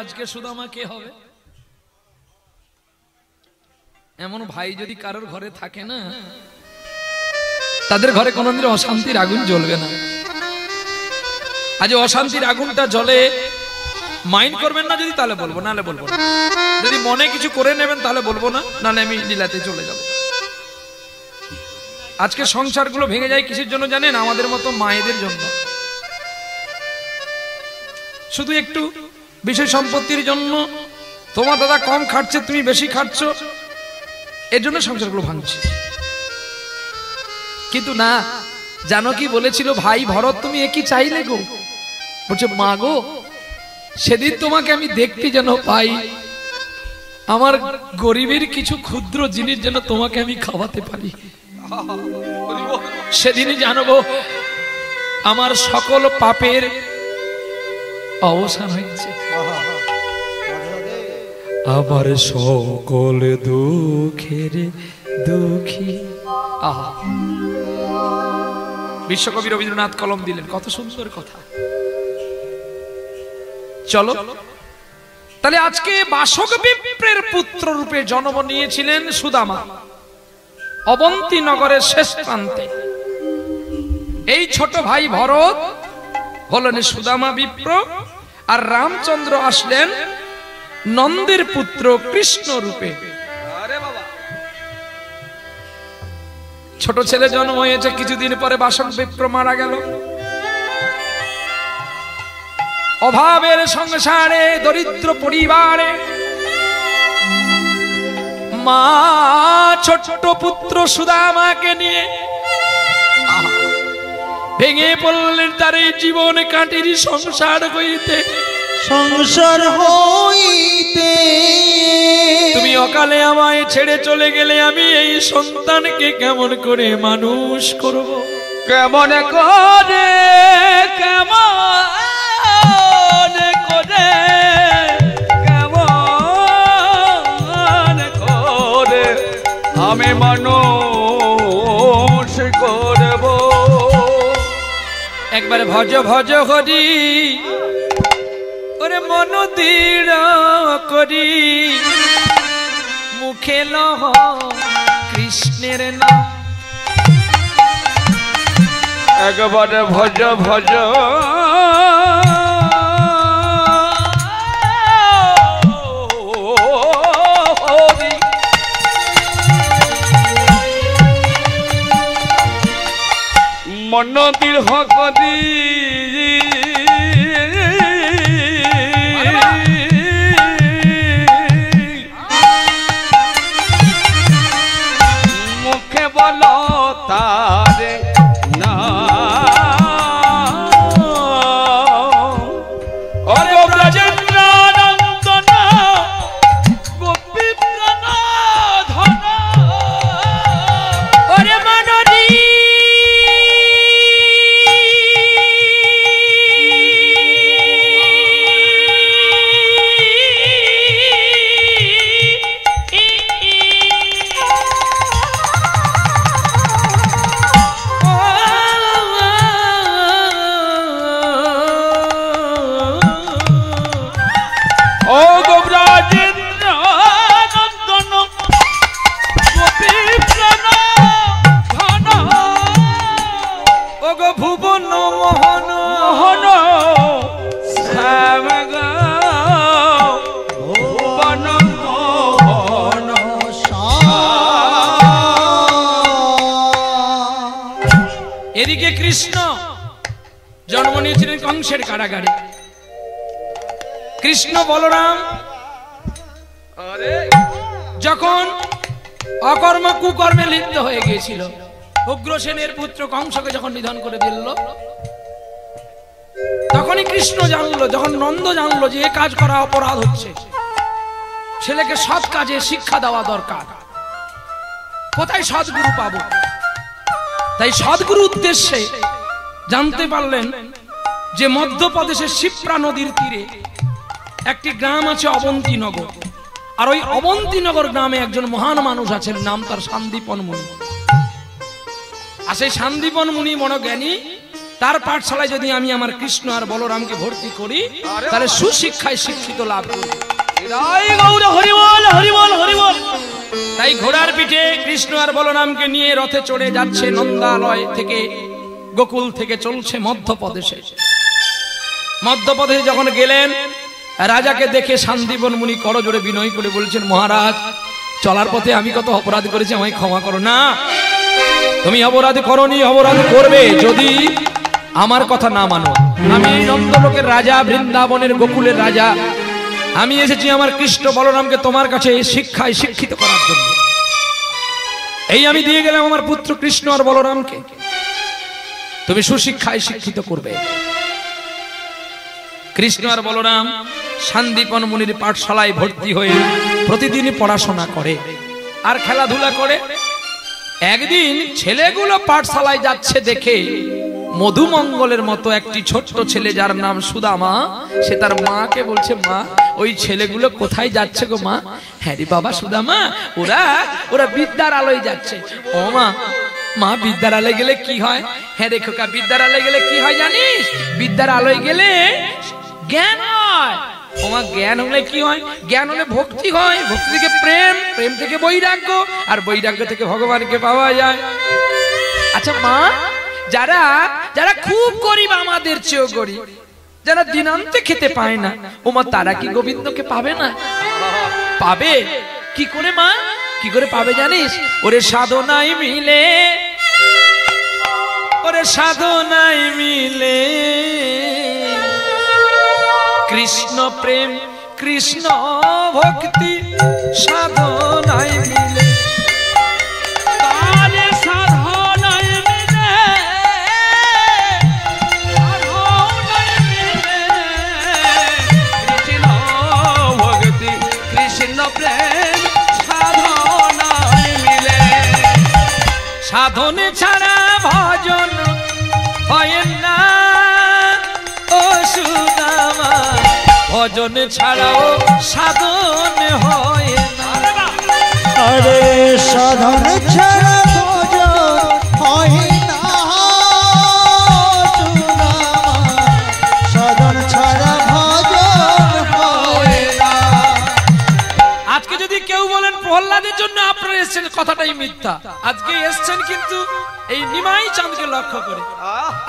আজকে সুদামা কে হবে? এমন ভাই যদি কারোর ঘরে থাকে না, তাদের ঘরে কোনোদিন অশান্তির আগুন জ্বলবে না। আজ অশান্তির আগুনটা জ্বলে, মাইন্ড করবেন না যদি, তাহলে বলবো, নালে বলবো না। যদি মনে কিছু করে নেবেন তাহলে বলবো না, নালে আমি লীলাতে চলে যাব। আজকে সংসারগুলো ভেঙে যায় কিসের জন্য জানেন? আমাদের মতো মায়েদের জন্য। শুধু একটু বিষয় সম্পত্তির জন্য, তোমার দাদা কম খাচ্ছে তুমি বেশি খাচ্ছ, এর জন্য সংসারগুলো ভাঙছে। কিন্তু না, জানো কি বলেছিল ভাই ভরত, তুমি একই চাইলে গো? বলছে মা গো, সেদিন তোমাকে আমি দেখতে যেন পাই, আমার গরিবের কিছু ক্ষুদ্র জিনিস যেন তোমাকে আমি খাওয়াতে পারি, সেদিনই জানবো আমার সকল পাপের অবসান হয়েছে, আমার সকল দুঃখের দুঃখী। আহা, বিশ্বকবি রবীন্দ্রনাথ কলম দিলেন, কত সুন্দর কথা। চলো তাহলে আজকে বাসক বিপ্রের পুত্র রূপে জন্ম নিয়েছিলেন সুদামা অবন্তী নগরের শেষ প্রান্তে। এই ছোট ভাই ভরত হলেন সুদামা বিপ্র, আর রামচন্দ্র আসলেন নন্দের পুত্র কৃষ্ণ রূপে। ছোট ছেলে জন্ম হয়েছে, কিছুদিন পরে বাসক বিপ্র মারা গেল। অভাবের সংসারে, দরিদ্র পরিবারে মা ছোট্ট পুত্র সুদামাকে নিয়ে ভেঙে পড়লেন তার এই জীবন কাটির সংসার হইতে। তুমি অকালে আমায় ছেড়ে চলে গেলে, আমি এই সন্তানকে কেমন করে মানুষ করব? কেমন করে, কেমন করে, কেমন করে আমি মানুষ করব? একবার ভজ ভজ হরি, ওরে মন দৃঢ় করি, মুখে লহ কৃষ্ণের নাম। একবার ভজ ভজ মন দৃঢ় করি, মুখে বলো তারে না। এদিকে কৃষ্ণ জন্ম নিয়েছিলেন কংসের কারাগারে। কৃষ্ণ বলরাম যখন অকর্ম কুকর্মে লিপ্ত হয়ে গিয়েছিল, উগ্রসেনের পুত্র কংসকে যখন নিধন করে দিল, তখনই কৃষ্ণ জানলো, যখন নন্দ জানলো যে এ কাজ করা অপরাধ হচ্ছে, ছেলেকে সৎ কাজে শিক্ষা দেওয়া দরকার, কোথায় সদ্গুরু পাবো? তাই সদ্গুরু উদ্দেশ্যে জানতে পারলেন যে মধ্যপ্রদেশের শিপ্রা নদীর তীরে একটি গ্রাম আছে অবন্তী নগর, আর ওই অবন্তী নগর গ্রামে একজন মহান মানুষ আছেন, নাম তার সন্দীপন মুনি। আর সেই সন্দীপন মুনি বড় জ্ঞানী, তার পাঠশালায় যদি আমি আমার কৃষ্ণ আর বলরামকে ভর্তি করি তাহলে সুশিক্ষায় শিক্ষিত লাভ করব। তাই ঘোড়ার পিঠে কৃষ্ণ আর বলরামকে নিয়ে রথে চড়ে যাচ্ছে নন্দালয় থেকে, গোকুল থেকে চলছে মধ্যপ্রদেশে। মধ্যপ্রদেশে যখন গেলেন, রাজাকে দেখে শান্তিবন মুনি করজোড়ে বিনয় করে বলছেন, মহারাজ চলার পথে আমি কত অপরাধ করেছি, আমায় ক্ষমা করো। না, তুমি অপরাধ করনি, অপরাধ করবে যদি আমার কথা না মানো। আমি এই নন্দলোকের রাজা, বৃন্দাবনের গোকুলের রাজা। আমি এসেছি আমার কৃষ্ণ বলরামকে তোমার কাছে শিক্ষায় শিক্ষিত করার জন্য। এই আমি দিয়ে গেলাম আমার পুত্র কৃষ্ণ আর বলরামকে, তুমি সুশিক্ষায় শিক্ষিত করবে। কৃষ্ণ আর বলরাম শান্তিপন মুনির পাঠশালায় ভর্তি হয়ে প্রতিদিনই পড়াশোনা করে আর খেলাধুলা করে। একদিন ছেলেগুলো পাঠশালায় যাচ্ছে দেখে মধুমঙ্গলের মতো একটি ছোট্ট ছেলে, যার নাম সুদামা, সে তার মাকে বলছে, মা ওই ছেলেগুলো কোথায় যাচ্ছে গো মা? হ্যাঁ রে বাবা সুদামা, ওরা বিদ্যার আলোয় যাচ্ছে। ও মা, মা বিদ্যার আলোয় গেলে কি হয়? হ্যাঁ রে খোকা, বিদ্যার আলোয় গেলে কি হয় জানিস? বিদ্যার আলোয় গেলে জ্ঞান হয়। ওমা, জ্ঞান হলে কি হয়? জ্ঞান হলে ভক্তি হয়, ভক্তি থেকে প্রেম, প্রেম থেকে বৈরাগ্য, আর বৈরাগ্য থেকে ভগবানকে পাওয়া যায়। আচ্ছা মা, যারা যারা খুব গরিব, আমাদের চেয়েও গরিব, যারা দিনান্তে খেতে পায় না, ওমা তারা কি গোবিন্দকে পাবে না? পাবে। কি করে মা, কি করে পাবে জানিস? ওরে সাধনায় মিলে, ওরে সাধনায় মিলে কৃষ্ণ প্রেম, কৃষ্ণ ভক্তি সাধনায় মিলে। সাধনে ছাড়া ভজন হয় না ও সুদামা, ভজন ছাড়াও সাধন হয় না। আরে সাধন ছাড়া ভজন হয় না সুদামা, সাধন ছাড়া ভজন হয় না। আজকে যদি কেউ বলেন প্রহ্লাদের জন্য আপনারা এসেছেন, কথাটাই মিথ্যা। আজকে এসেছেন কিন্তু এই নিমাই চাঁদকে লক্ষ্য করে,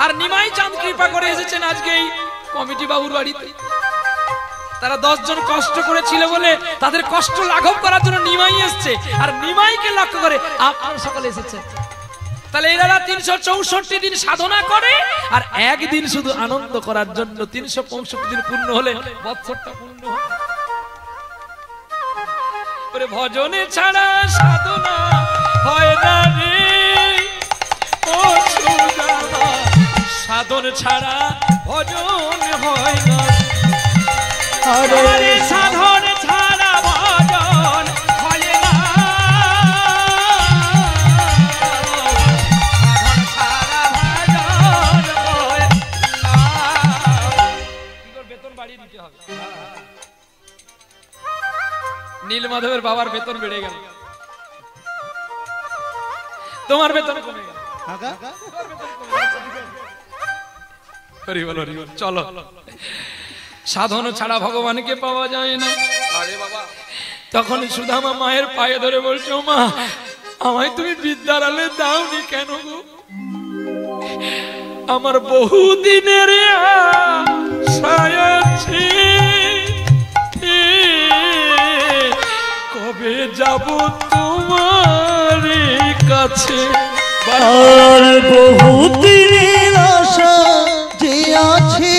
আর নিমাই চাঁদ কৃপা করে এসেছেন আজকে এই কমিটি বাবুর বাড়িতে। তারা 10 জন কষ্ট করেছিল বলে তাদের কষ্ট লাঘব করার জন্য নিমাই এসছে, আর নিমাইকে লক্ষ্য করে আপনারা সকলে এসেছেন। তাহলে এরা 364 দিন সাধনা করে, আর একদিন শুধু আনন্দ করার জন্য 365 দিন পূর্ণ হলে বৎসরটা পূর্ণ হয়। ভজনে ছাড়া সাধনা হয় না রে ও সুদামা, সাধন ছাড়া ভজন হয় না। আরে সাধন ছাড়া ভজন হয় না, সাধন ছাড়া ভজন হয় না। কি করে বেতন বাড়িয়ে দিতে হবে? নীলমাধবের বাবার বেতন বেড়ে গেল, তোমার বেতন কমে গেল। চলো, সাধন ছাড়া ভগবানকে পাওয়া যায় না। তখন সুদামা মায়ের পায়ে ধরে বলছো, মা আমায় তুমি বিদ্যার আলে দাওনি কেন গো? আমার বহুদিনের আশা আছে, কবে যাব তোমার কাছে? আর বহুদিনের আশা যে আছে,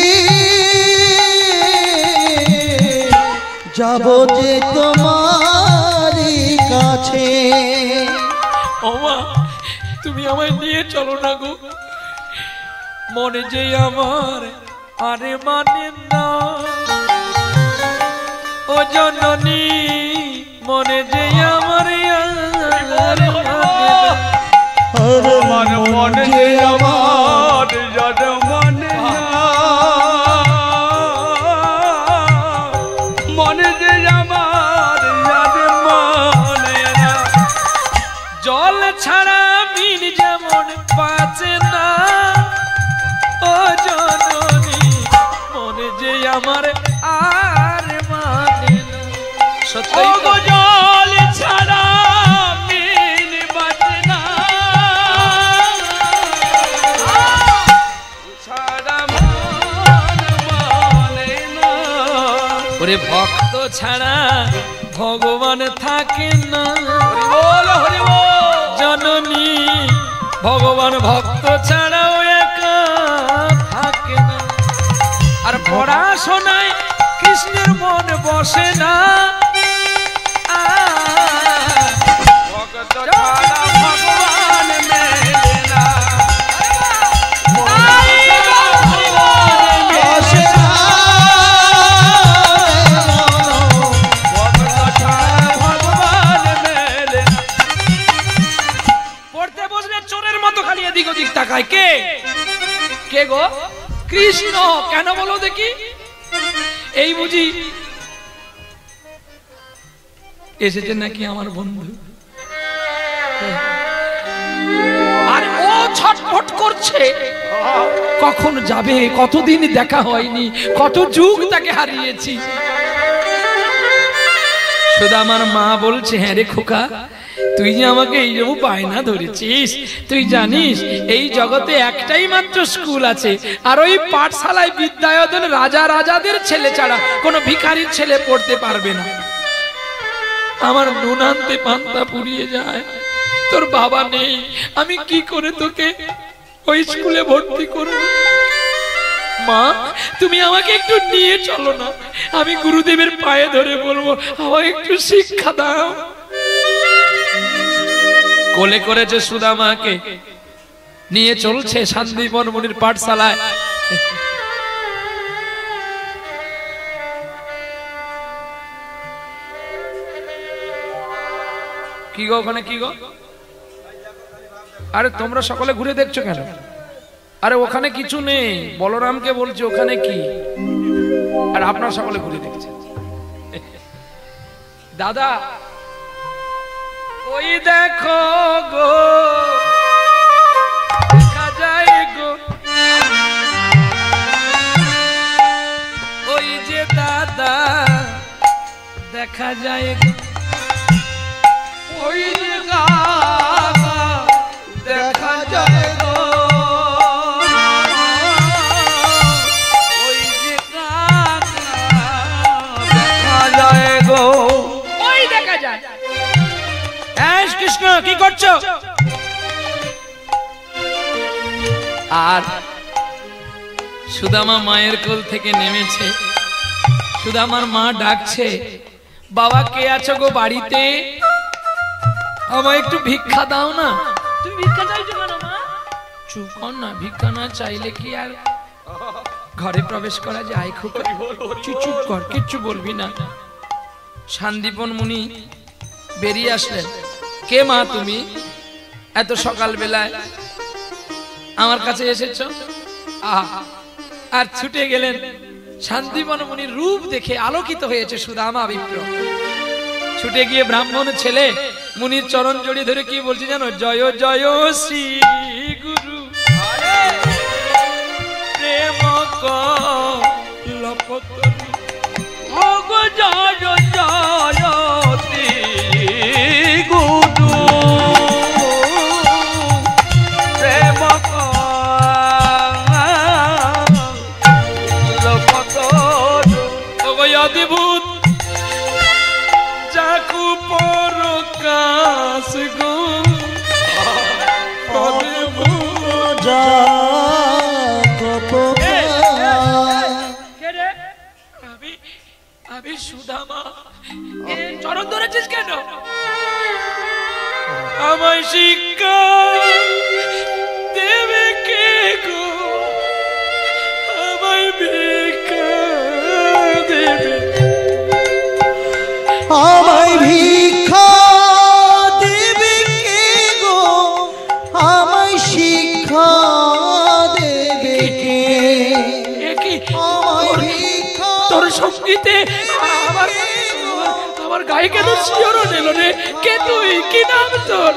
যাব যে তোমার কাছে। ওমা, তুমি আমায় নিয়ে চলো না গো, মনে যে আমার আরে মানে না ও জননী, মনে যে আমার মনে যে আমার মানে মনে যে আমার মানে না। জল ছাড়া মিন যেমন বাঁচে না ও জল ছাড়া মিল বাজে না, ছাড়া মন মানে না। ওরে ভক্ত ছাড়া ভগবান থাকে না, জননী ভগবান ভক্ত ছাড়াও একা থাকে না। আর পড়াশোনায় কৃষ্ণের মন বসে না, ভক্ত ছাড়া ভগবান মেলে না, বসে না, ভক্ত ছাড়া ভগবান মেলে না। পড়তে বসলে চোরের মতো খালি এদিক ওদিক তাকায়। কে কে গো? কৃষ্ণ। কেন বলো দেখি? এই বুঝি এসেছে নাকি আমার বন্ধু? আর ও ছটফট করছে কখন যাবে, কতদিন দেখা হয়নি, কত যুগ তাকে হারিয়েছি। শুধু আমার মা বলছে, হ্যাঁ রে খোকা, তুই যে আমাকে এই জন্য বায়না ধরেছিস, তুই জানিস এই জগতে একটাই মাত্র স্কুল আছে, আর ওই পাঠশালায় বিদ্যায়তন রাজা রাজাদের ছেলে ছাড়া কোনো ভিখারির ছেলে পড়তে পারবে না। আমার নুন আনতে পান্তা পুড়িয়ে যায়, তোর বাবা নেই, আমি কি করে তোকে ওই স্কুলে ভর্তি করব? মা, তুমি আমাকে একটু নিয়ে চলো না, আমি গুরুদেবের পায়ে ধরে বলবো আমাকে একটু শিক্ষা দাও। কোলে করেছে সুদামাকে, নিয়ে চলছে শান্তিবন মুনির পাঠশালায়। কি গো ওখানে, কি গো? আরে তোমরা সকলে ঘুরে দেখছো কেন? আরে ওখানে কিছু নেই, বলরামকে বলছি ওখানে কি, আর আপনারা সকলে ঘুরে দেখছেন। দাদা ওই দেখো গো, দেখা যায় গো, ওই যে দাদা দেখা যায় গো, ওই যে কাকা দেখা যায় গো, ওই যে কাকা দেখা যায় গো, ওই দেখা যায়। কৃষ্ণ কি করছো? আর সুদামা মায়ের কোল থেকে নেমেছে, সুদামার মা ডাকছে, বাবা কে আছো গো বাড়িতে? আমায় একটু ভিক্ষা দাও না। তুমি ভিক্ষা চাইছো কেন মা? চুপ কর না, ভিক্ষা না চাইলে কি আর ঘরে প্রবেশ করা যায়? খুব চুপ কর, কিচ্ছু বলবি না। শান্তিপন মুনি বেরিয়ে আসলেন। কে মা তুমি এত সকাল বেলায় আমার কাছে এসেছো? আর ছুটে গেলেন। শান্তিবন মুনির রূপ দেখে আলোকিত হয়েছে সুদামা বিপ্র। ছুটে গিয়ে ব্রাহ্মণ ছেলে মুনির চরণ জড়িয়ে ধরে কি বলছে জানো? জয় জয় শ্রী গুরু প্রেম কল্পতরু, ও গো জয় জয় শ্রী গুরু প্রেম কল্পতরু, ও গো অদ্ভুত চাকু পরকাশ গো, অদ্ভুত আমি সুদামা। চরণ ধরেছিস কেন? আমায় শিক্ষা দেবে কে গো? আমায় ভিক্ষা দেবে? আমায় ভিক্ষা দেবে কে গো? আমায় শিক্ষা দেবে কে? আমায় ভিক্ষা তোর সঙ্গীতে আমার গায়ে কেন শিহরণ এলো রে? কে তুই? কি নাম তোর?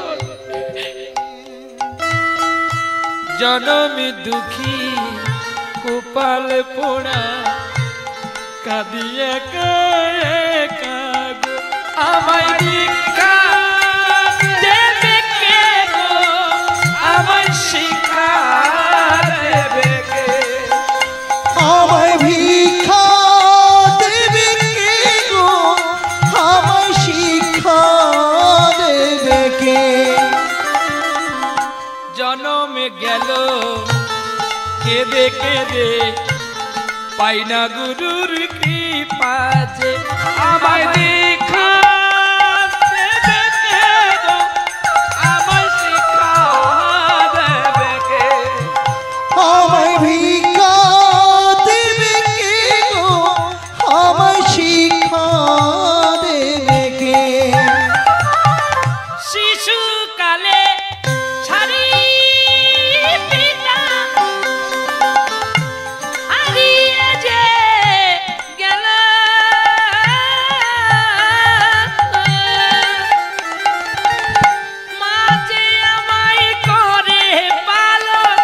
জনমে দুঃখী কপাল পোড়া কাঁদিয়া কাগো। কেঁদে কেঁদে পাই না গুরুর কৃপা যে আমায় দেখা দেবে কে গো, আমায় শিক্ষা দেবে কে? আমায় ভিক্ষা দেবে কে গো, আমায় শিক্ষা দেবে কে? শিশুকালে ছাড়ি পিতা হারিয়ে যে গেল, মা যে আমায় করে পালন,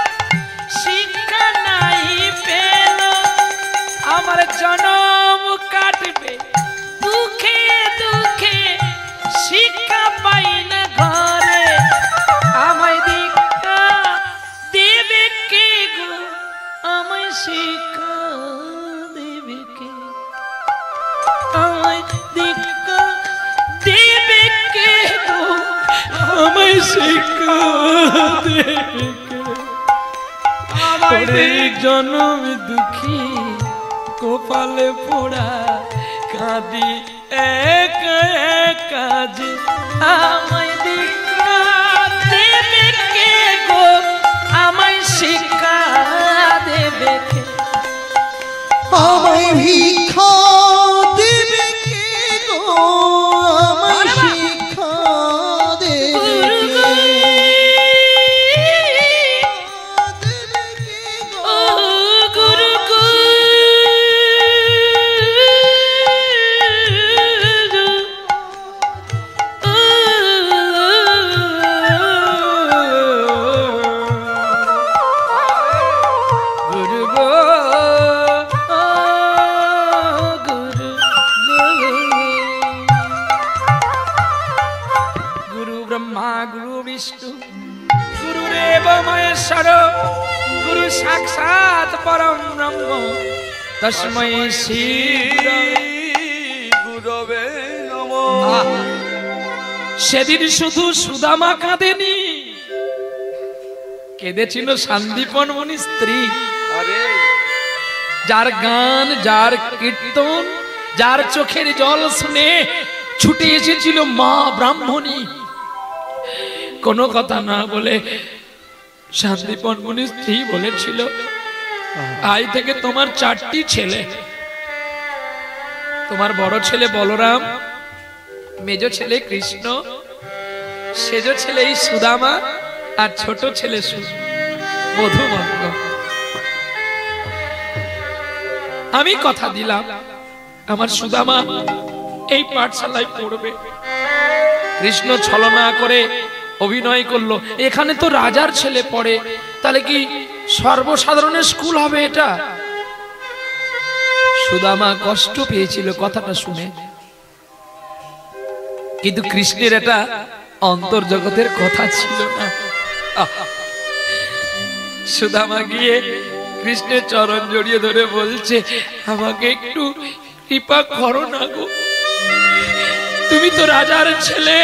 শিক্ষা নাই পেল, আমার জনম কাটবে দুঃখে দুঃখে, শিক্ষা পাই না ঘরে, আমায় দীক্ষা দেবে কে গো, আমায় শিক্ষা দেবে কে? আমায় দীক্ষা দেবে কে গো, আমায় শিক্ষা দেবে কে? অনেক জনম দুঃখী কপালে পোড়া কাঁদি এক কাজে, আমায় দীক্ষা দেবে কে গো, আমায় শিক্ষা দেবে কে? আমায় ভিক্ষা দেবে কে গো, আমায় শিক্ষা দেবে কে? দেবে কে গো? ও গুরু গুরু গো, গুরু গুরু ব্রহ্মা গুরু বিষ্ণু গুরুরেব মহেশ্বর, গুরু সাক্ষাৎ পরম ব্রহ্ম, তস্मै শ্রী গুরবে নমঃ। সেদিন শুধু সুদামা কাঁদেনি, কেঁদেছিল শান্তিপন মুনির স্ত্রী, আরে যার গান, যার কীর্তন, যার চোখের জল শুনে ছুটে এসেছিল মা ব্রাহ্মণী। কোনো কথা না বলে শান্তিপন মুনির স্ত্রী বলেছিল, আজ থেকে তোমার 4টি ছেলে, তোমার বড় ছেলে বলরাম, মেজ ছেলে কৃষ্ণ, সেজ ছেলে এই সুদামা, আর ছোট ছেলে মধুমঙ্গ। আমি কথা দিলাম আমার সুদামা এই পাঠশালায় পড়বে। কৃষ্ণ ছলনা করে অভিনয় করলো, এখানে তো রাজার ছেলে পড়ে, তাহলে কি সর্বসাধারণের স্কুল হবে এটা? সুদামা কষ্ট পেয়েছিল কথাটা শুনে, কিন্তু কৃষ্ণের এটা অন্তর্জগতের কথা ছিল না। সুদামা গিয়ে কৃষ্ণের চরণ জড়িয়ে ধরে বলছে, আমাকে একটু কৃপা করো না গো, তুমি তো রাজার ছেলে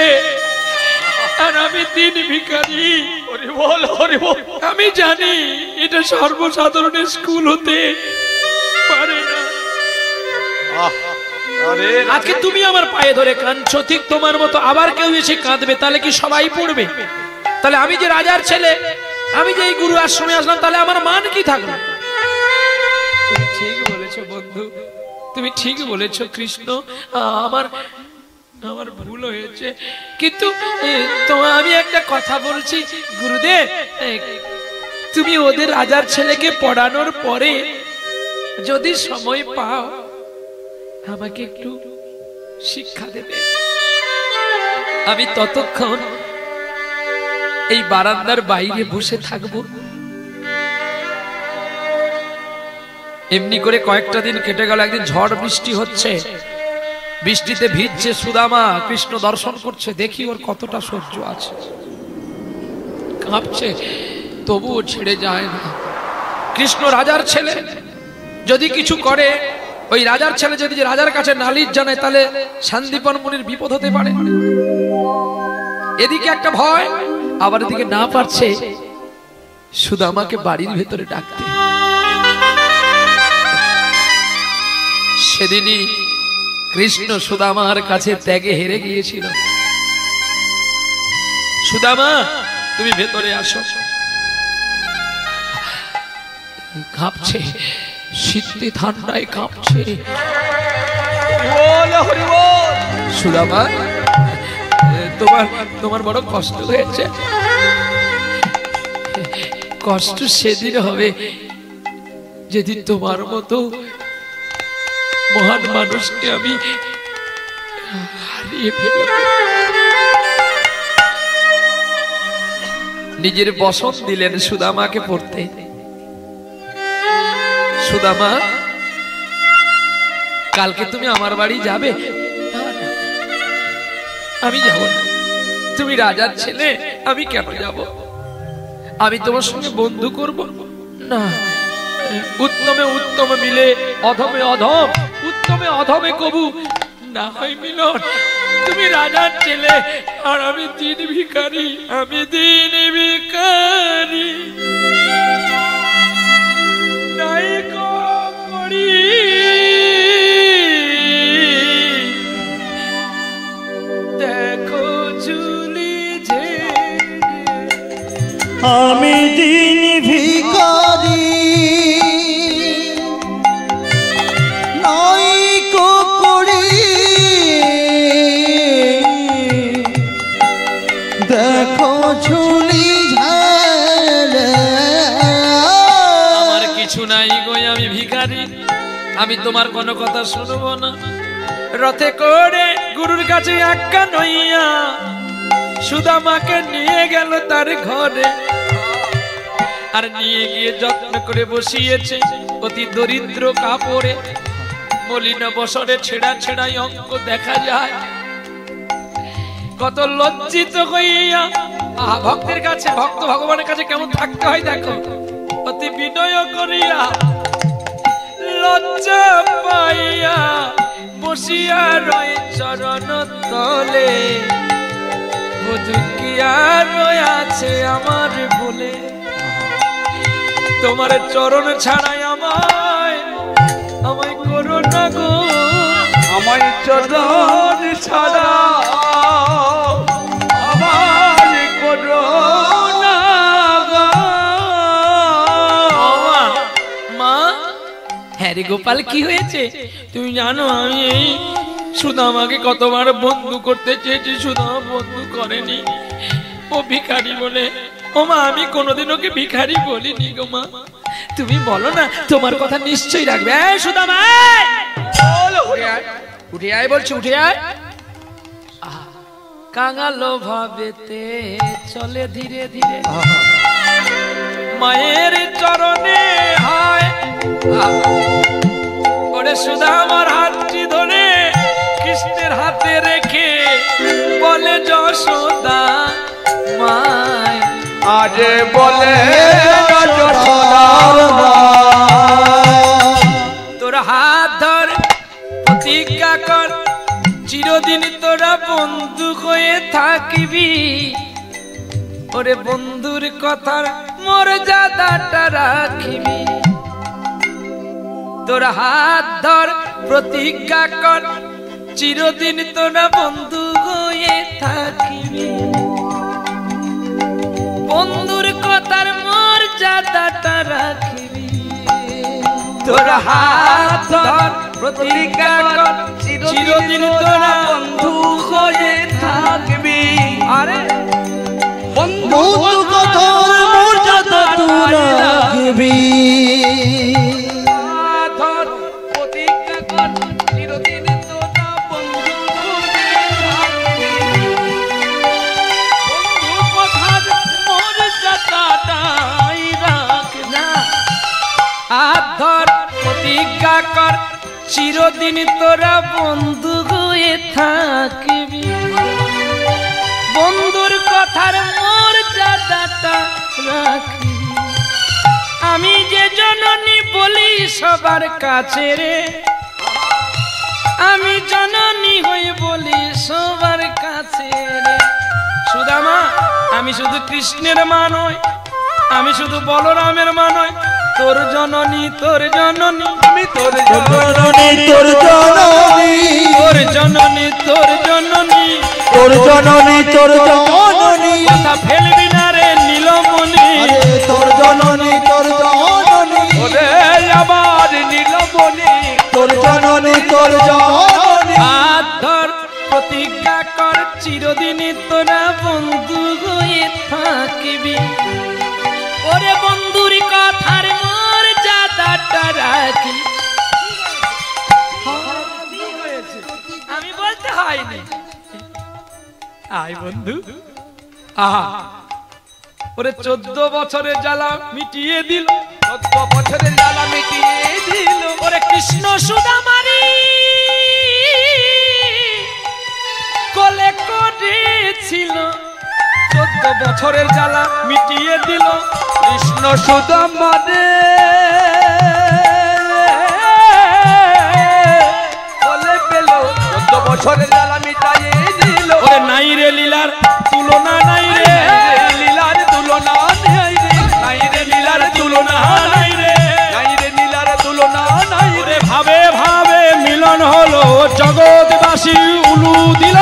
আর আমি দিন ভিখারি। হরি বল, হরি বল। আমি জানি এটা সর্বসাধারণের স্কুল হতে পারে না, আরে আজকে তুমি আমার পায়ে ধরে কাঁদছো, ঠিক তোমার মতো আবার কেউ এসে কাঁদবে, তাহলে কি সবাই পড়বে? তাহলে আমি যে রাজার ছেলে, আমি যে এই গুরু আশ্রমে আসলাম, তাহলে আমার মান কি থাকবে? তুমি ঠিক বলেছো বন্ধু, তুমি ঠিক বলেছো কৃষ্ণ, আমার আমার ভুল হয়েছে, কিন্তু আমি একটা কথা বলছি গুরুদেব, তুমি ওদের রাজার ছেলেকে পড়ানোর পরে যদি সময় পাও আমাকে একটু শিক্ষা দেবে, আমি ততক্ষণ এই বারান্দার বাইরে বসে থাকবো। এমনি করে কয়েকটা দিন কেটে গেল, একদিন ঝড় বৃষ্টি হচ্ছে, বৃষ্টিতে ভিজছে সুদামা, কৃষ্ণ দর্শন করছে, দেখি ওর কতটা সহ্য আছে, কাঁপছে তবুও ছেড়ে যায় না। কৃষ্ণ রাজার ছেলে, যদি কিছু করে, ওই রাজার ছেলে যদি রাজার কাছে নালিশ জানায়, তাহলে শান্তিপন মুনির বিপদ হতে পারে। এদিকে একটা ভয়, আবার এদিকে না পারছে সুদামাকে বাড়ির ভেতরে ডাকতে। সেদিনই কৃষ্ণ সুদামার কাছে ত্যাগে হেরে গিয়েছিল। সুদামা, তুমি ভেতরে আসো। কাঁপছে, শীতে ঠান্ডায় কাঁপছে। সুদামা, তোমার বড় কষ্ট হয়েছে। কষ্ট সেদিন হবে যেদিন তোমার মতো মহান মানুষকে আমি হারিয়ে ফেলব। নিজের বসন দিলেন সুদামাকে পড়তে। সুদামা, কালকে তুমি আমার বাড়ি যাবে? আমি যাব না। তুমি রাজার ছেলে, আমি কেন যাব? আমি তোমার সঙ্গে বন্ধু করব না। উত্তমে উত্তম মিলে অধমে অধম, উত্তমে অধমে কবু না হয় মিলন। তুমি রাজার ছেলে আর আমি দিন ভিখারি, আমি দিন ভিখারি। নাই করি দেখো ঝুলি যে আমি দিন ভিখারি, নাই করি দেখো ঝুলি ঝালে। আমার কিছু নাই গো, আমি ভিখারি। আমি তোমার কোনো কথা শুনবো না। রথে করে গুরুর কাছে আজ্ঞা নইয়া সুদামাকে নিয়ে গেল তার ঘরে, আর নিয়ে গিয়ে যত্ন করে বসিয়েছে অতি দরিদ্র কাপড়ে। মলিন বসরে ছেঁড়া ছেঁড়াই অঙ্ক দেখা যায়। কত লজ্জিত হইয়া ভক্তের কাছে, ভক্ত ভগবানের কাছে কেমন থাকতে হয় দেখো। অতি বিনয় করিয়া লজ্জা পাইয়া বসিয়া রয় চরণ তলে। বধূ কি আর আছে আমার বলে, তোমার চরণ ছাড়াই আমায় করো না গো। আমায় চরণ ছাড়া আমায় করো না গো। মা, হ্যাঁ রে গোপাল, কি হয়েছে? তুমি জানো আমি এই সুদামাকে কতবার বন্ধু করতে চেয়েছি, সুদামা বন্ধু করেনি। ও ভিখারি বলে। ও মা, আমি কোনোদিন ওকে ভিখারি বলিনি গো মা। তুমি বলো না, তোমার কথা নিশ্চয়ই রাখবে। এই সুদামা, উঠে আয় বলছি, উঠে আয়। কাঙালো ভাবেতে চলে ধীরে ধীরে, মায়ের চরণে হয়। ওরে সুদামার হাতটি ধরে কৃষ্ণের হাতে রেখে বলে যশোদা মায়, আজ বলে তোর হাত ধর প্রতিজ্ঞা কর, চিরদিন তোরা বন্ধু হয়ে থাকবি। ওরে বন্ধুর কথার মর্যাদাটা রাখিবি। তোর হাত ধর প্রতিজ্ঞা কর, চিরদিন তোরা বন্ধু হয়ে থাকিবি। বন্ধুর কথার মর্যাদাটা রাখিবি। তোর হাত ধর প্রতিজ্ঞা কর, চিরদিন তোরা বন্ধু হয়ে থাকবি। আরে বন্ধু কথার মর্যাদা তুই রাখবি। ধর প্রতিজ্ঞা কর, চিরদিন তোরা বন্ধু হয়ে থাকবি। বন্ধু কথার মর্যাদাটাই রাখ না। হাত ধর প্রতিজ্ঞা কর, চিরদিন তোরা বন্ধু হয়ে থাকবি। বন্ধুর কথার মর্যাদাটা রাখবি। আমি যে জননী বলি সবার কাছে রে, আমি জননী হয়ে বলি সবার কাছে রে। সুদামা, আমি শুধু কৃষ্ণের মা নয়, আমি শুধু বলরামের মা নয়, তোর জননী তোর জননী আমি তোর জননী তোর জননী তোর জননী তোর জননী তোর জননী তোর জননী কথা ফেলবি না রে নীলমণি আরে তোর জননী তোর জননী ওরে আমার নীলমণি তোর জননী তোর জননী হাত ধর প্রতিজ্ঞা কর চিরদিনই তোরা বন্ধু হয়ে থাকবি ওরে বন্ধুর কথার মর্যাদাটা রাখি আমি বলতে হয়নি আয় বন্ধু আহা ওরে 14 বছরের জ্বালা মিটিয়ে দিল 14 বছরের জ্বালা মিটিয়ে দিল ওরে কৃষ্ণ সুদামারি কোলে করেছিল 14 বছরের জ্বালা মিটিয়ে দিল কৃষ্ণ সুদামারে বলে পেল 14 বছরের জ্বালা মিটাইয়ে দিল ওরে নাই রে লীলার তুলনা নাই রে লীলার তুলনা নাই রে নাই রে লীলার তুলনা নাই রে নাই রে লীলার তুলনা নাই ওরে রে ভাবে ভাবে মিলন হলো জগৎবাসী উলু দিল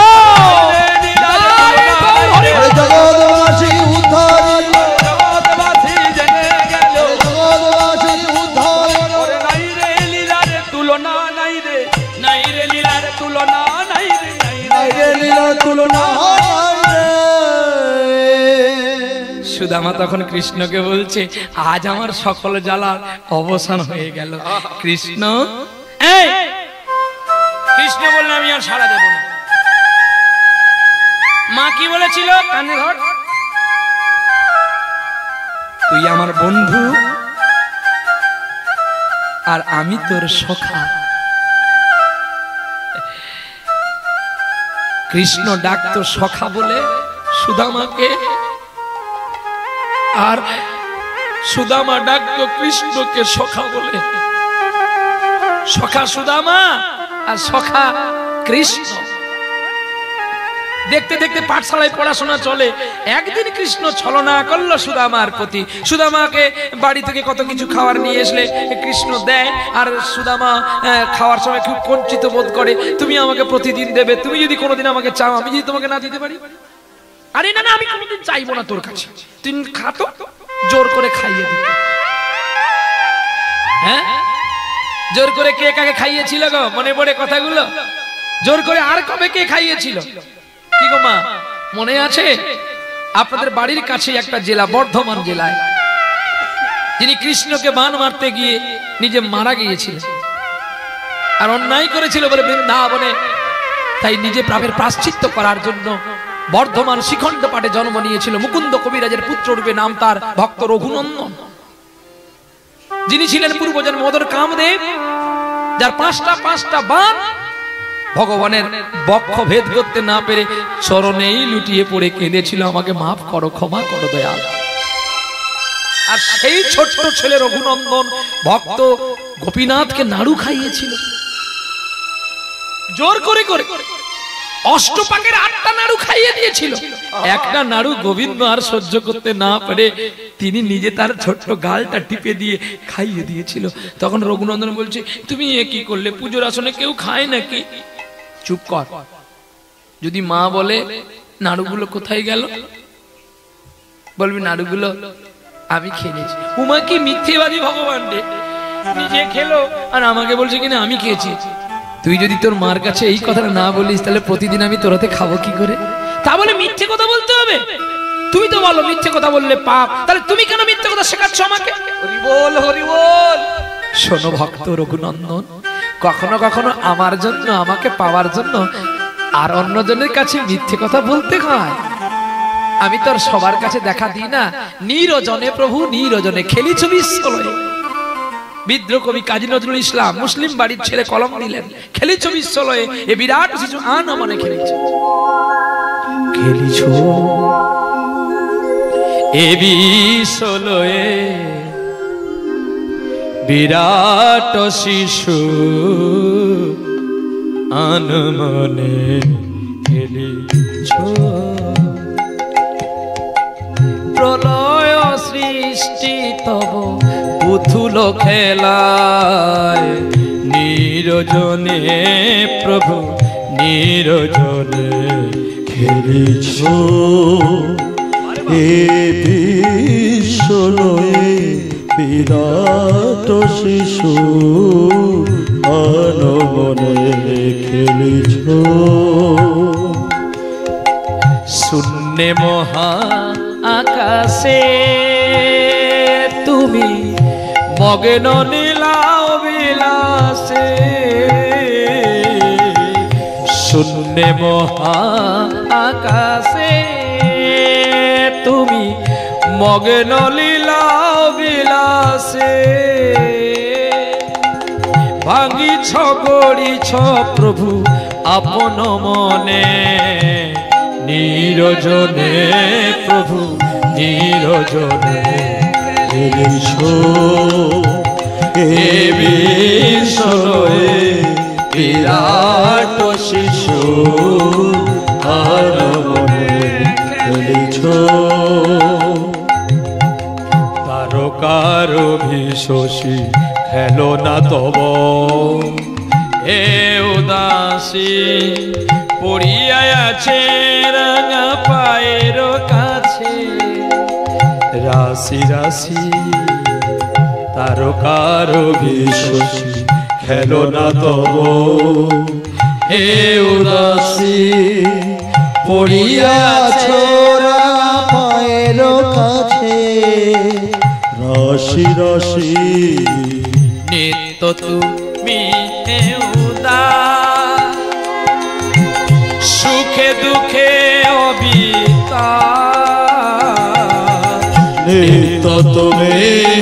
আরে জগৎবাসী উদ্ধার জগৎবাসী জেনে গেল জগৎবাসী উদ্ধার ওরে নাই রে লীলার তুলনা নাই রে নাই রে লীলার তুলনা নাই রে নাই রে আরে লীলার তুলনা নাই রে। সুদামা তখন কৃষ্ণকে বলছে আজ আমার সকল জ্বালার অবসান হয়ে গেল কৃষ্ণ এই কৃষ্ণ বললে আমি আর সাড়া দেব না মা কি বলেছিল কানে ধর তুই আমার বন্ধু আর আমি তোর সখা কৃষ্ণ ডাকতো সখা বলে সুদামাকে আর সুদামা ডাকতো কৃষ্ণকে সখা বলে সখা সুদামা আর সখা কৃষ্ণ দেখতে দেখতে পাঠশালায় পড়াশোনা চলে একদিন কৃষ্ণ ছলনা করলো সুদামার প্রতি সুদামাকে বাড়ি থেকে কত কিছু খাবার নিয়ে আসলে কৃষ্ণ দেয় আর সুদামা খাওয়ার সময় খুব বঞ্চিত বোধ করে তুমি আমাকে প্রতিদিন দেবে তুমি যদি কোনোদিন আমাকে চাও আমি যদি তোমাকে না দিতে পারি আরে না না আমি কোনোদিন চাইবো না তোর কাছে তুই খাতো জোর করে খাইয়ে দিত হ্যাঁ জোর করে কে কাকে খাইয়েছিল গো মনে পড়ে কথাগুলো জোর করে আর কবে কে খাইয়েছিল কি গো মা মনে আছে আপনাদের বাড়ির কাছে একটা জেলা বর্ধমান জেলায় যিনি কৃষ্ণকে বান মারতে গিয়ে নিজে মারা গিয়েছিলেন আর অন্যায় করেছিল বলে বৃন্দাবনে তাই নিজে প্রাণের প্রায়শ্চিত্ত করার জন্য বর্ধমান শিখণ্ড পাঠে জন্ম নিয়েছিল মুকুন্দ কবিরাজের পুত্র রূপে নাম তার ভক্ত রঘুনন্দন যিনি ছিলেন পূর্বজন মদর কামদেব যার পাঁচটা বান ভগবানের বক্ষ ভেদ করতে না পেরে চরণেই লুটিয়ে পড়ে কেঁদেছিল আমাকে মাফ করো ক্ষমা করো দয়াল আর সেই ছোট্ট ছেলে রঘুনন্দন ভক্ত গোপীনাথকে নাড়ু খাইয়েছিল জোর করে করে অষ্টপাকের 8টা নাড়ু খাইয়ে দিয়েছিল একটা নাড়ু গোবিন্দ আর সহ্য করতে না পারে তিনি নিজে তার ছোট্ট গালটা টিপে দিয়ে খাইয়ে দিয়েছিল তখন রঘুনন্দন বলছে তুমি এ কি করলে পুজোর আসনে কেউ খায় নাকি চুপ কর যদি মা বলে নাড়ুগুলো কোথায় গেল বলবি নাড়ুগুলো আমি খেয়ে নিয়েছি উমা কি মিথ্যেবাদী ভগবান রে নিজে খেলো আর আমাকে বলছে কিনা আমি খেয়েছি তুই যদি তোর মার কাছে এই কথাটা না বলিস তাহলে প্রতিদিন আমি তোর হাতে খাবো কি করে তা বলে মিথ্যে কথা বলতে হবে তুমি তো বলো মিথ্যে কথা বললে পাপ তাহলে তুমি কেন মিথ্যে কথা শেখাচ্ছ আমাকে হরি বল হরি বল শোনো ভক্ত রঘুনন্দন কখনো কখনো আমার জন্য আমাকে পাওয়ার জন্য আর অন্যজনের কাছে মিথ্যে কথা বলতে হয় আমি তোর সবার কাছে দেখা দিই না নিরজনে প্রভু নিরজনে খেলিছ বিশ্বলয়ে বিদ্রোহ কবি কাজী নজরুল ইসলাম মুসলিম বাড়ির ছেলে কলম দিলেন খেলিছ বিশ্বলয়ে এ বিরাট শিশু আন মনে খেলিছ খেলিছ এ বিশ্বলয়ে বিরাট শিশু আন মনে খেলিছ প্রলয় সৃষ্টি তব ধুলো খেলায় নিরজনে প্রভু নিরজনে খেলিছ এ বিশ্বলয়ে বিরাট শিশু আনমনে খেলিছ শূন্যে মহা আকাশে তুমি মগ্ন নীলাও বিলাসে শূন্যে মহা আকাশে তুমি মগ্ন লীলাও বিলাসে ভাঙিছ গড়িছ প্রভু আপন মনে নিরজনে প্রভু নিরজনে খেলিছ এ বিশ্বলয়ে বিরাট শিশু আনমনে খেলিছ তারকার বিশ্বসী খেলো না তব এ উদাসী পড়িয়া আছে রাঙা পায়ের কাছে রাশি রাশি তারকার বিশ্বসী খেলো না তব হে উদাসী পড়িয়াছ পায়ের কাছে রাশি রাশি নিত্য তুমি উদাস সুখে দুঃখে অবিকার নিত্য তুমি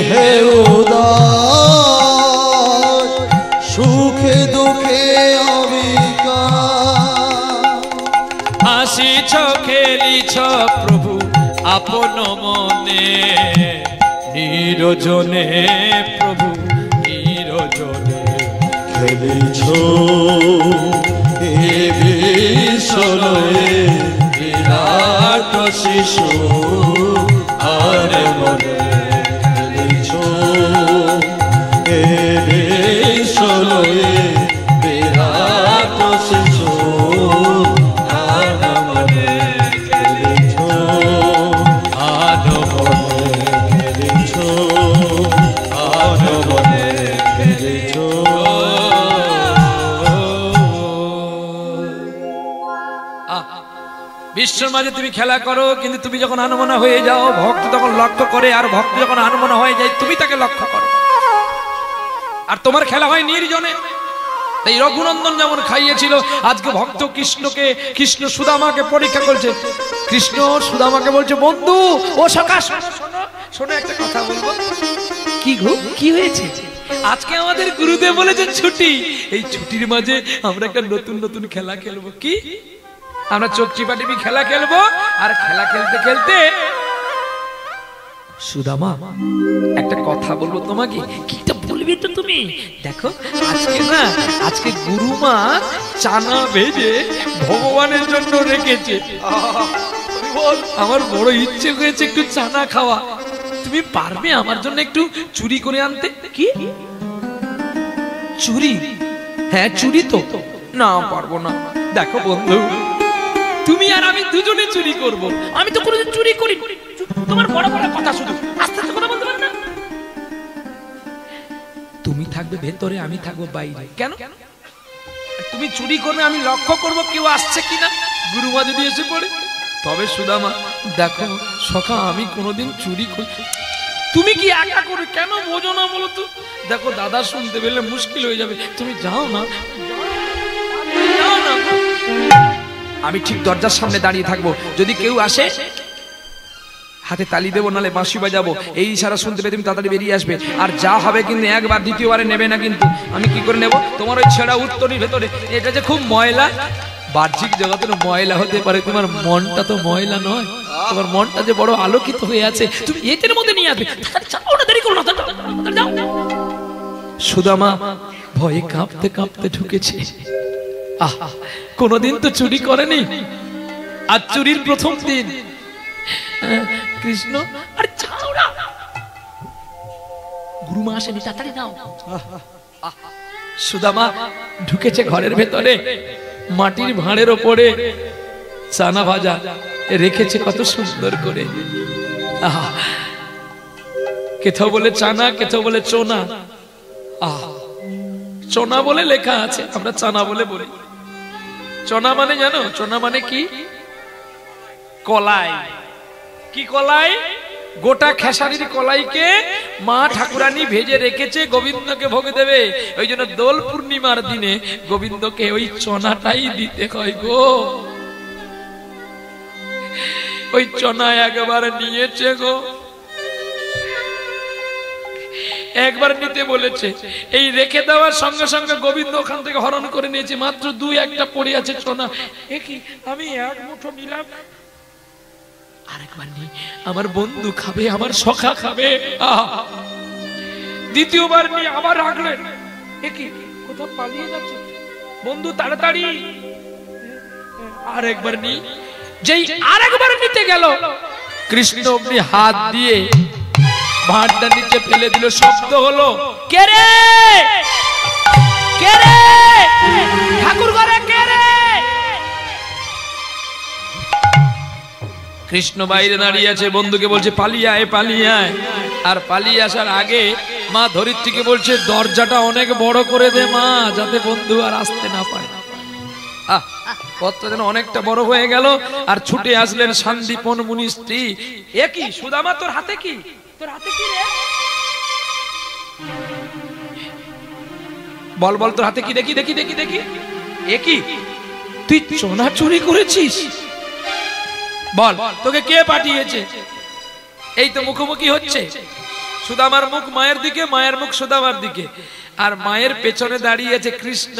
হে উদাস সুখে দুঃখে অবিকার হাসিছ খেলিছ প্রভু আপন মনে নিরজনে প্রভু নিরজনে খেলিছ এ বিশ্বলয়ে বিরাট শিশু আর মনে খেলিছ এ বিশ্বলয়ে বিরাট শিশু আর মনে খেলিছ আর মনে খেলিছ আর মনে খেলিছ বিশ্বর মাঝে তুমি খেলা করো, কিন্তু তুমি যখন আনমনা হয়ে যাও ভক্ত তখন লক্ষ্য করে, আর ভক্ত যখন আনমনা হয়ে যায় তুমি তাকে লক্ষ্য করো। আর তোমার খেলা হয় নির্জনে। তাই রঘুনন্দন যেমন খাইয়েছিল, আজকে ভক্ত কৃষ্ণকে, কৃষ্ণ সুদামাকে পরীক্ষা করছে। কৃষ্ণ সুদামাকে বলছে, বন্ধু ও সখা শোনো একটা কথা বলবো। কি গো, কি হয়েছে? আজকে আমাদের গুরুদেব বলেছেন ছুটি, এই ছুটির মাঝে আমরা একটা নতুন নতুন খেলা খেলবো। কি? আমরা চোখ চিপাটিপি খেলা খেলবো। আর খেলা খেলতে খেলতে সুদামা একটা কথা বলবো তোমাকে। কিটা বলবি তো তুমি? দেখো আজকে না, আজকে গুরুমা চানা ভেজে ভগবানের জন্য রেখেছে। আমার বড় ইচ্ছে হয়েছে একটু চানা খাওয়া। তুমি পারবে আমার জন্য একটু চুরি করে আনতে? কি চুরি? হ্যাঁ চুরি তো। না পারবো না। দেখো বন্ধু, তুমি আর আমি দুজনে চুরি করব। আমি তো কোনোদিন চুরি করি। তোমার বড় বড় কথা, শুধু আস্তে আস্তে কথা বলতে পারো না। তুমি থাকবে ভেতরে, আমি থাকবো বাইরে। কেন? তুমি চুরি করবে, আমি লক্ষ্য করব কেউ আসছে কিনা। গুরুমা যদি এসে পড়ে তবে সুদামা, দেখো সখা আমি কোনোদিন চুরি করি। তুমি কি একা করে কেন বোঝো না বলো তো? দেখো দাদা শুনতে পেলে মুশকিল হয়ে যাবে। তুমি যাও না, যাও না। আমি ঠিক দরজার সামনে দাঁড়িয়ে থাকবো। যদি কেউ আসে হাতে তালি দেবো, নালে বাঁশি বাজাবো। এই ইশারা শুনতে পেয়ে তুমি তাড়াতাড়ি বেরিয়ে আসবে। আর যা হবে কিন্তু একবার, দ্বিতীয়বারে নেবে না কিন্তু। আমি কি করে নেব? তোমার ওই ছেঁড়া উত্তরের ভেতরে এটা যে খুব ময়লা, বাহ্যিক জগতের ময়লা হতে পারে, তোমার মনটা তো ময়লা নয়। তোমার মনটা যে বড় আলোকিত হয়ে আছে, তুমি এটার মধ্যে নিয়ে আসবে। দেরি করো না। সুদামা ভয়ে কাঁপতে কাঁপতে ঢুকেছে। আহা, কোনদিন তো চুরি করেনি, আজ চুরির প্রথম দিন। কৃষ্ণ আর গুরুমা আসেনি, তাড়াতাড়ি নাও। সুদামা ঢুকেছে ঘরের ভেতরে, মাটির ভাঁড়ের ওপরে চানা ভাজা রেখেছে কত সুন্দর করে। কেথাও বলে চানা, কেথাও বলে চোনা। চোনা বলে লেখা আছে, আমরা চানা বলে বলি। চোনা মানে জানো? চোনা মানে কি? কলাই। কি কলাই? গোটা খেসারির কলাইকে মা ঠাকুরানী ভেজে রেখেছে, গোবিন্দকে ভোগ দেবে। ওই জন্য দোল পূর্ণিমার দিনে গোবিন্দকে ওই চনাটাই দিতে হয় গো। ওই চনা একবার নিয়েছে গো, একবার নিতে বলেছে, এই রেখে দেওয়ার সঙ্গে সঙ্গে গোবিন্দ ওখান থেকে হরণ করে নিয়েছে। মাত্র 2-1টা পড়ে আছে চনা। কি আমি এক মুঠো নিলাম, আরেকবার নি, আমার বন্ধু খাবে, আমার সখা খাবে। দ্বিতীয়বার নিয়ে আবার রাখলেন। কি কোথাও পালিয়ে যাচ্ছে বন্ধু, তাড়াতাড়ি। আরেকবার নি, যেই আরেকবার নিতে গেল, কৃষ্ণ অমনি হাত দিয়ে ভাঁড়টা নিচে ফেলে দিল। শব্দ হলো, কে রে কে রে, ঠাকুর ঘরে কে রে? কৃষ্ণ বাইরে দাঁড়িয়ে আছে, বন্ধুকে বলছে পালিয়ে আয় পালিয়ে আয়। আর পালিয়ে আসার আগে মা ধরিত্রীকে বলছে দরজাটা অনেক বড় করে দে মা, যাতে বন্ধু আর আসতে না পারে। পথটা যেন অনেকটা বড় হয়ে গেল। আর ছুটে আসলেন শান্তিপন মুনি স্ত্রী। এ কি সুদামা, তোর হাতে কি? তোর হাতে কি রে? বল বল, তোর হাতে কি? দেখি দেখি দেখি দেখি। এ কি, তুই সোনা চুরি করেছিস? বল, তোকে কে পাঠিয়েছে? এই তো মুখোমুখি হচ্ছে, সুদামার মুখ মায়ের দিকে, মায়ের মুখ সুদামার দিকে, আর মায়ের পেছনে দাঁড়িয়ে আছে কৃষ্ণ।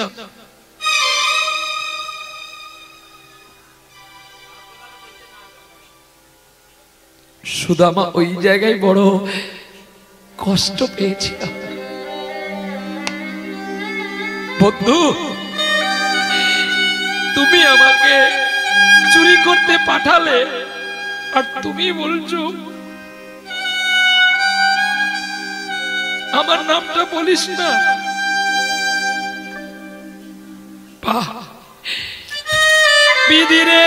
সুদামা ওই জায়গায় বড় কষ্ট পেয়েছে। বন্ধু, তুমি আমাকে চুরি করতে পাঠালে, আর তুমি বলছো আমার নামটা বলিস না। বিধি রে,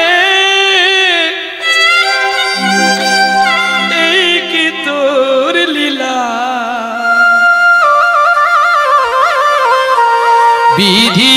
এই কি তোর লীলা, বিধি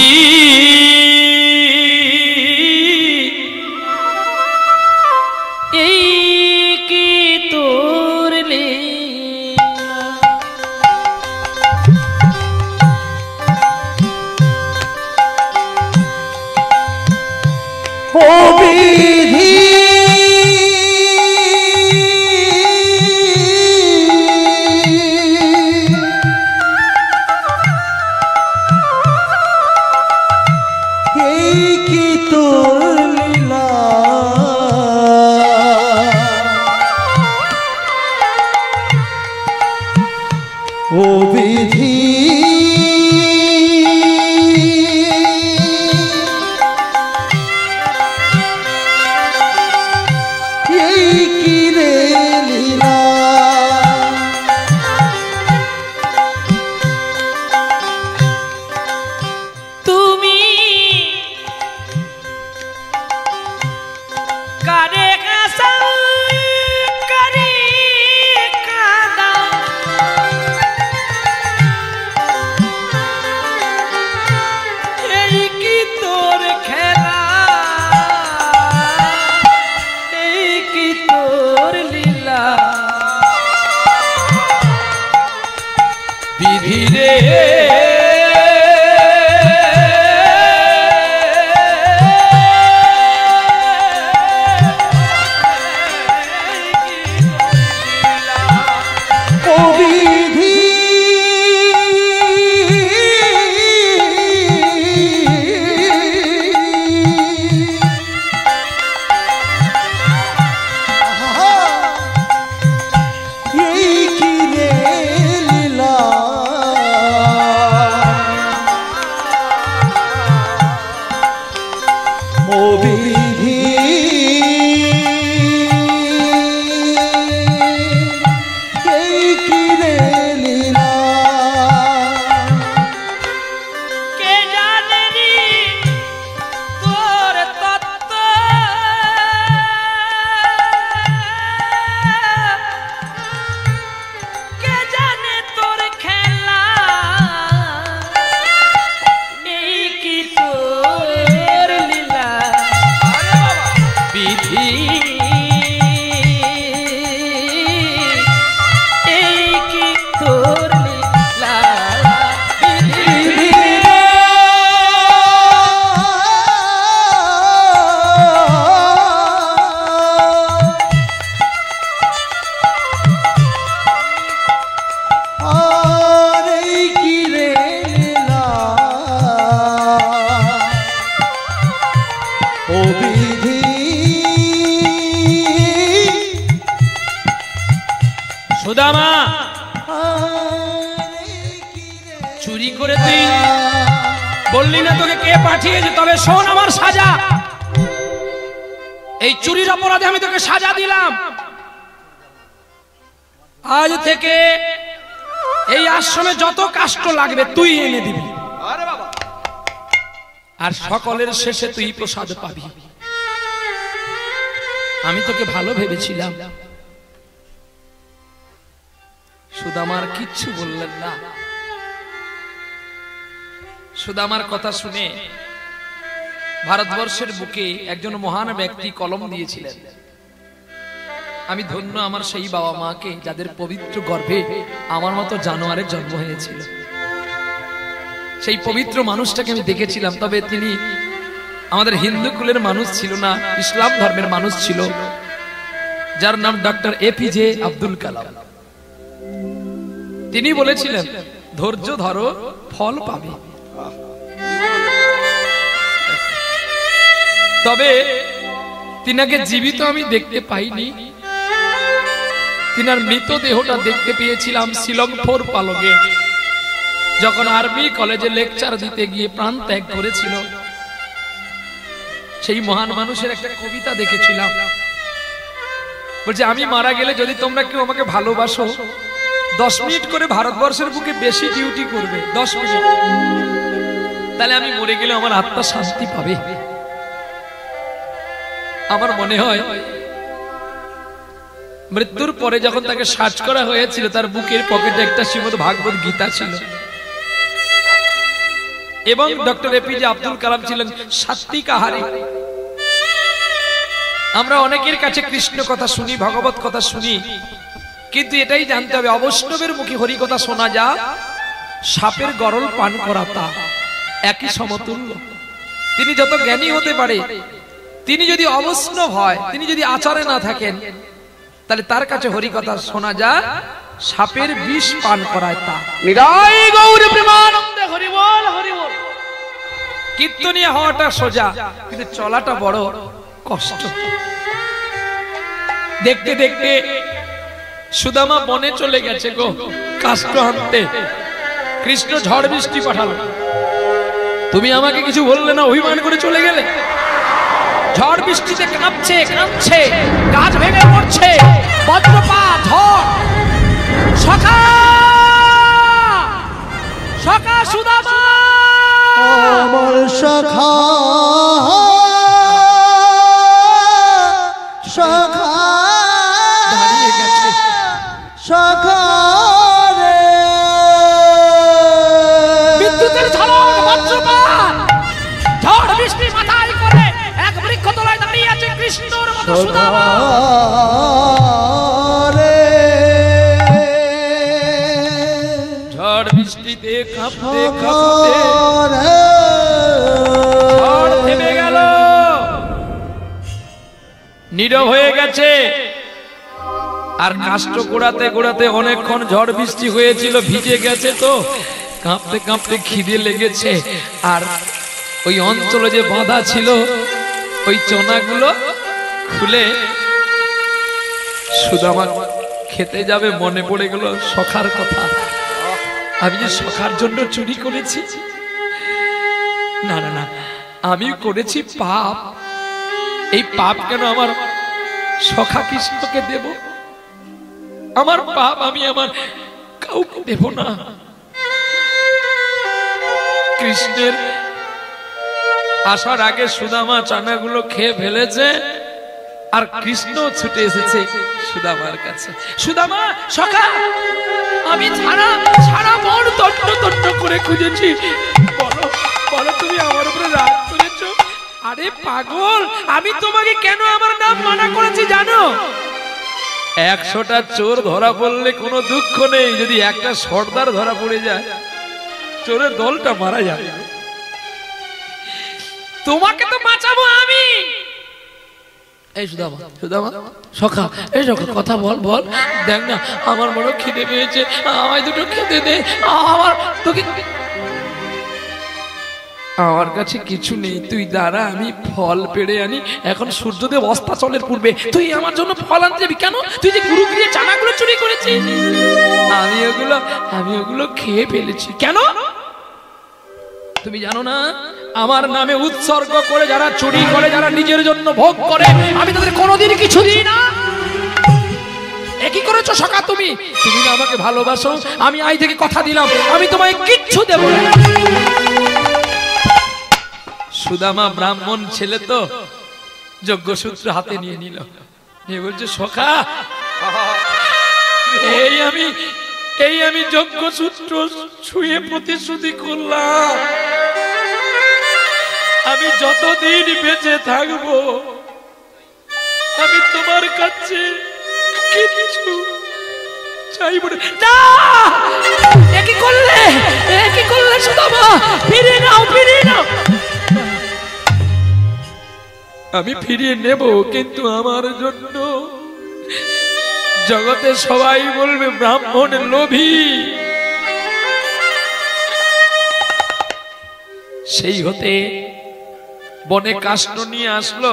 এই কি রে লীলা। বিধি এই কি তোর লীলা বিধি সুদামা চুরি করে তুই বললি না তোকে কে পাঠিয়েছে, তবে শোন আমার সাজা। এই চুরির অপরাধে আমি তোকে সাজা দিলাম। আজ থেকে এই আশ্রমে যত কষ্ট লাগবে তুই এনে দিবি, আর সকলের শেষে তুই প্রসাদ পাবি। আমি তোকে ভালো ভেবেছিলাম। সুদামার কিচ্ছু বললেন না। সুদামার কথা শুনে ভারতবর্ষের বুকে একজন মহান ব্যক্তি কলম দিয়েছিলেন। আমি ধন্য আমার সেই বাবা মাকে যাদের পবিত্র গর্ভে আমার মতো জানোয়ারের জন্ম হয়েছিল। সেই পবিত্র মানুষটাকে আমি দেখেছিলাম, তবে তিনি আমাদের হিন্দু কুলের মানুষ ছিল না, ইসলাম ধর্মের মানুষ ছিল, যার নাম ডক্টর APJ আব্দুল কালাম। তিনি বলেছিলেন ধৈর্য ধরো ফল পাবে। তবে তিনাকে জীবিত আমি দেখতে পাইনি, তিনার মৃতদেহটা দেখতে পেয়েছিলাম শিলং 4 পালকে, যখন আর্মি কলেজে লেকচার দিতে গিয়ে প্রাণ ত্যাগ করেছিল। সেই মহান মানুষের একটা কবিতা দেখেছিলাম, বলছে আমি মারা গেলে যদি তোমরা কেউ আমাকে ভালোবাসো 10 মিনিট করে ভারতবর্ষের বুকে বেশি ডিউটি করবে, 10 মিনিট, তাহলে আমি মরে গেলে আমার আত্মা শান্তি পাবে। আমার মনে হয় মৃত্যুর পরে যখন তাকে সার্চ করা হয়েছিল, তার বুকের পকেটে একটা শ্রীমদ ভাগবত গীতা ছিল, এবং ডক্টর APJ আব্দুল কালাম ছিলেন সাত্বিক আহারী। আমরা অনেকের কাছে কৃষ্ণ কথা শুনি, ভগবত কথা শুনি, কিন্তু এটাই জানতে হবে অবৈষ্ণবের মুখে হরি কথা শোনা যা, সাপের গরল পান করা তা একই সমতুল্য। তিনি যত জ্ঞানী হতে পারে, তিনি যদি অবৈষ্ণব হয়, তিনি যদি আচারে না থাকেন, তাহলে তার কাছে হরি কথা শোনা যা, সাপের বিষ পান করায় তা। নিরাই গৌর প্রেমানন্দে হরি বল হরি বল। কীর্তনীয় হওয়াটা সোজা, কিন্তু চলাটা বড় কষ্ট। দেখতে দেখতে সুদামা বনে চলে গেছে গো কাষ্ঠ আনতে। কৃষ্ণ ঝড় বৃষ্টি পাঠালো, তুমি আমাকে কিছু বললে না, অভিমান করে চলে গেলে। ঝড় বৃষ্টিতে কাঁপছে কাঁপছে, গাছ ভেঙে পড়ছে, বজ্রপাত ঝড়। সখা সখা সুদামা আমার সখা সখা দাঁড়িয়ে গেছে। সখা রে, বিদ্যুতের ঝলক বজ্রপাত ঝড় বৃষ্টি মাথায় করে এক বৃক্ষ তলায় দাঁড়িয়ে আছে কৃষ্ণর মতো সুদামা রে। ঝড় বৃষ্টিতে কাঁপতে কাঁপতে ঝড় থেমে গেল, নীরব হয়ে গেছে। আর কাষ্ঠ গোড়াতে গোড়াতে অনেকক্ষণ ঝড় বৃষ্টি হয়েছিল, ভিজে গেছে, তো কাঁপতে কাঁপতে খিদে লেগেছে। আর ওই অঞ্চলে যে বাঁধা ছিল ওই চনাগুলো খুলে সুদামা খেতে যাবে, মনে পড়ে গেল সখার কথা। আমি যে সখার জন্য চুরি করেছি, না না না, আমি করেছি পাপ। এই পাপ কেন আমার সখা কৃষ্ণকে দেব? আমার পাপ আমি আমার কাউকে দেব না। কৃষ্ণের আসার আগে সুদামা চানাগুলো খেয়ে ফেলেছে, আর কৃষ্ণ ছুটে এসেছে সুদামার কাছে। সুদামা সখা, আমি সারা বন তন্ন তন্ন করে খুঁজেছি, বলো বলো তুমি আমার উপরে রাগ করেছো? আরে পাগল, আমি তোমাকে কেন আমার নাম মানা করেছি জানো? 100টা চোর ধরা পড়লে কোনো দুঃখ নেই, যদি একটা সর্দার ধরা পড়ে যায় চোরের দলটা মারা যাবে। তোমাকে তো বাঁচাবো আমি। এই সুদামা, সুদামা সখা, এই সখা কথা বল বল। দেখ না আমার বড় খিদে পেয়েছে, আমায় দুটো খেতে দে। আমার তোকে, আমার কাছে কিছু নেই, তুই দাঁড়া আমি ফল পেড়ে আনি। এখন সূর্যদেব অস্তাচলের পূর্বে তুই আমার জন্য ফল আনতে যাবি কেন? তুই যে গুরু গিয়ে চানাগুলো চুরি করেছিস, আমি ওগুলো খেয়ে ফেলেছি। কেন তুমি জানো না? আমার নামে উৎসর্গ করে যারা চুরি করে, যারা নিজের জন্য ভোগ করে, আমি তাদের কোনোদিন কিছু দিই না। একই করেছো সখা তুমি। তুমি না আমাকে ভালোবাসো, আমি আজ থেকে কথা দিলাম আমি তোমায় কিচ্ছু দেব না। সুদামা ব্রাহ্মণ ছেলে তো, যজ্ঞসূত্র হাতে নিয়ে নিল, নিয়ে বলছে সখা এই আমি যজ্ঞসূত্র ছুঁয়ে প্রতিশ্রুতি করলাম, আমি যতদিন বেঁচে থাকবো আমি তোমার কাছে কিছু চাইবো না। কি করলে সুদামা? ফিরিয়ে নাও, ফিরিয়ে নাও। আমি ফিরিয়ে নেব, কিন্তু আমার জন্য জগতে সবাই বলবে ব্রাহ্মণ লোভী। সেই হতে বনে কাষ্ঠ নিয়ে আসলো,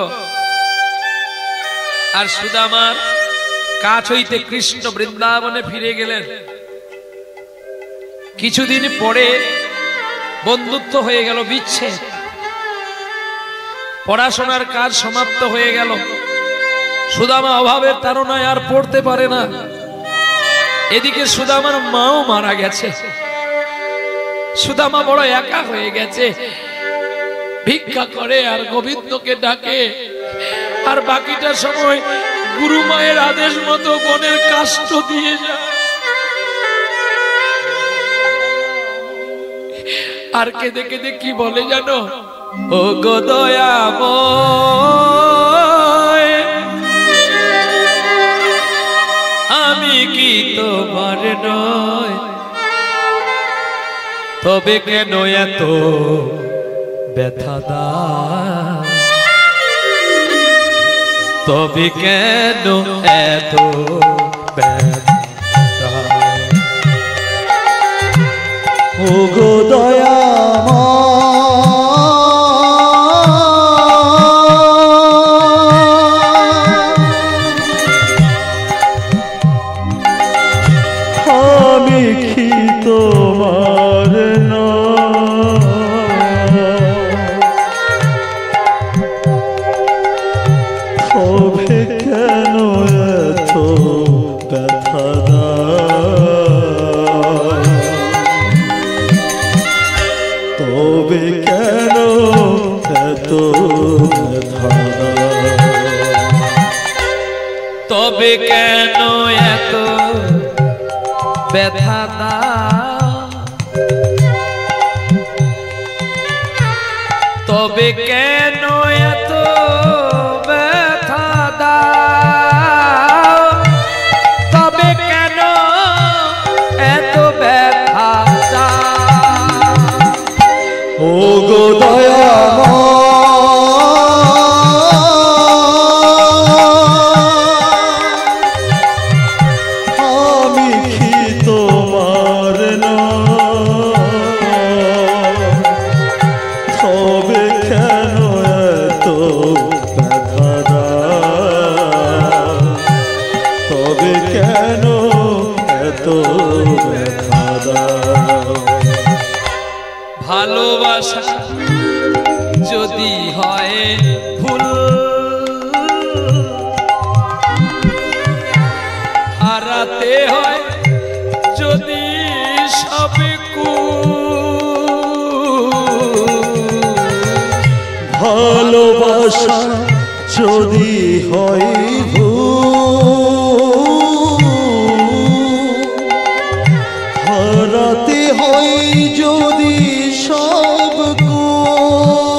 আর সুদামার কাছ হইতে কৃষ্ণ বৃন্দাবনে ফিরে গেলেন। কিছুদিন পরে বন্ধুত্ব হয়ে গেল, বিচ্ছেদ। পড়াশোনার কাজ সমাপ্ত হয়ে গেল। সুদামা অভাবের তাড়নায় আর পড়তে পারে না। এদিকে সুদামার মাও মারা গেছে। সুদামা বড় একা হয়ে গেছে, ভিক্ষা করে আর গোবিন্দকে ডাকে, আর বাকিটা সময় গুরু মায়ের আদেশ মতো বনের কাষ্ঠ দিয়ে যায়। আর কেঁদে কেঁদে কি বলে জানো? ও গো দয়াময়, আমি কি তোমার নয়, তবে কেন এত ব্যথা দাও, তবে কেন এত ব্যথা? ও গো দয়াময়, আমি কি তোমার তবে কেন এত ব্যথা দাও, তবে কেন এত ব্যথা দাও, তবে কেন এত ব্যথা দাও, তবে কেন এত ব্যথা দাও, তবে কেন এত ব্যথা দাও। ও গো দয়াময়, আমি কি তোমার তবে কেন এত ব্যথা দাও, তবে কেন এত ব্যথা দাও। ভালোবাসা যদি হয় ভুল, হারাতে হয় যদি সব ভালোবাসা যদি হয় ভুল, হারাতে হয় যদি সব কুল,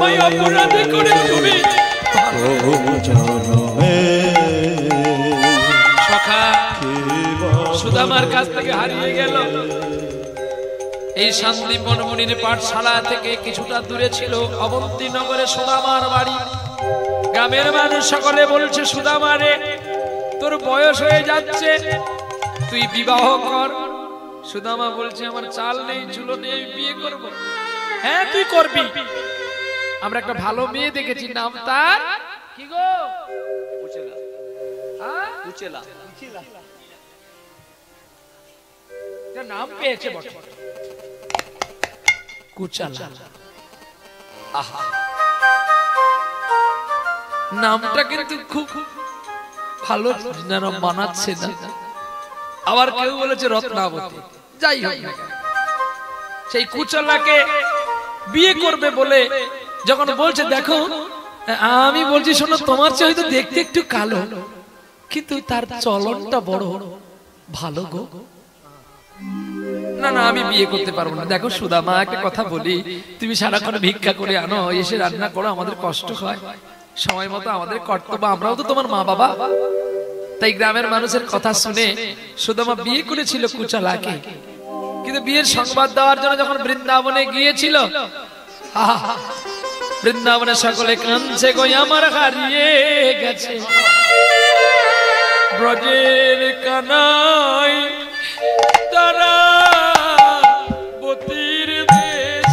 আমায় অপরাধী করে তুমি সখা সুদামার কাছ থেকে হারিয়ে গেল। এই শান্তিবন মুনির পাঠশালা থেকে কিছুটা দূরে ছিল অবন্তীনগরে সুদামার বাড়ি। গ্রামের মানুষ সকলে বলছে, সুদামা রে, তোর বয়স হয়ে যাচ্ছে, তুই বিবাহ কর। সুদামা বলছে, আমার চাল নেই, চুলো নেই, বিয়ে করব। হ্যাঁ তুই করবি, আমরা একটা ভালো মেয়ে দেখেছি, নাম তার কি গো? উচেলা। নাম পেয়েছে বটে, কুচালা। আহা, নামটা কিন্তু খুব ভালো যেন মানাচ্ছে না। আবার কেউ বলেছে রত্নাবতী। যাই হোক, সেই কুচলাকে বিয়ে করবে বলে যখন বলছে, দেখো আমি বলছি শোনো, তোমার চেয়ে হয়তো দেখতে একটু কালো, কিন্তু তার চলনটা বড় ভালো গো। না না, আমি বিয়ে করতে পারবো না। দেখো সুদামা, একটা কথা বলি, তুমি সারাক্ষণ ভিক্ষা করে আনো, এসে রান্না করো, আমাদের কষ্ট হয়, সময় মতো আমাদের কর্তব্য, আমরাও তো তোমার মা বাবা। তাই গ্রামের মানুষের কথা শুনে সুদামা বিয়ে করেছিল কুচালাকে। কিন্তু বিয়ের সংবাদ দেওয়ার জন্য যখন বৃন্দাবনে গিয়েছিল, বৃন্দাবনে সকলে কাঁদছে, গো আমার হারিয়ে গেছে ব্রজের কানাই তারা বতীর দেশ।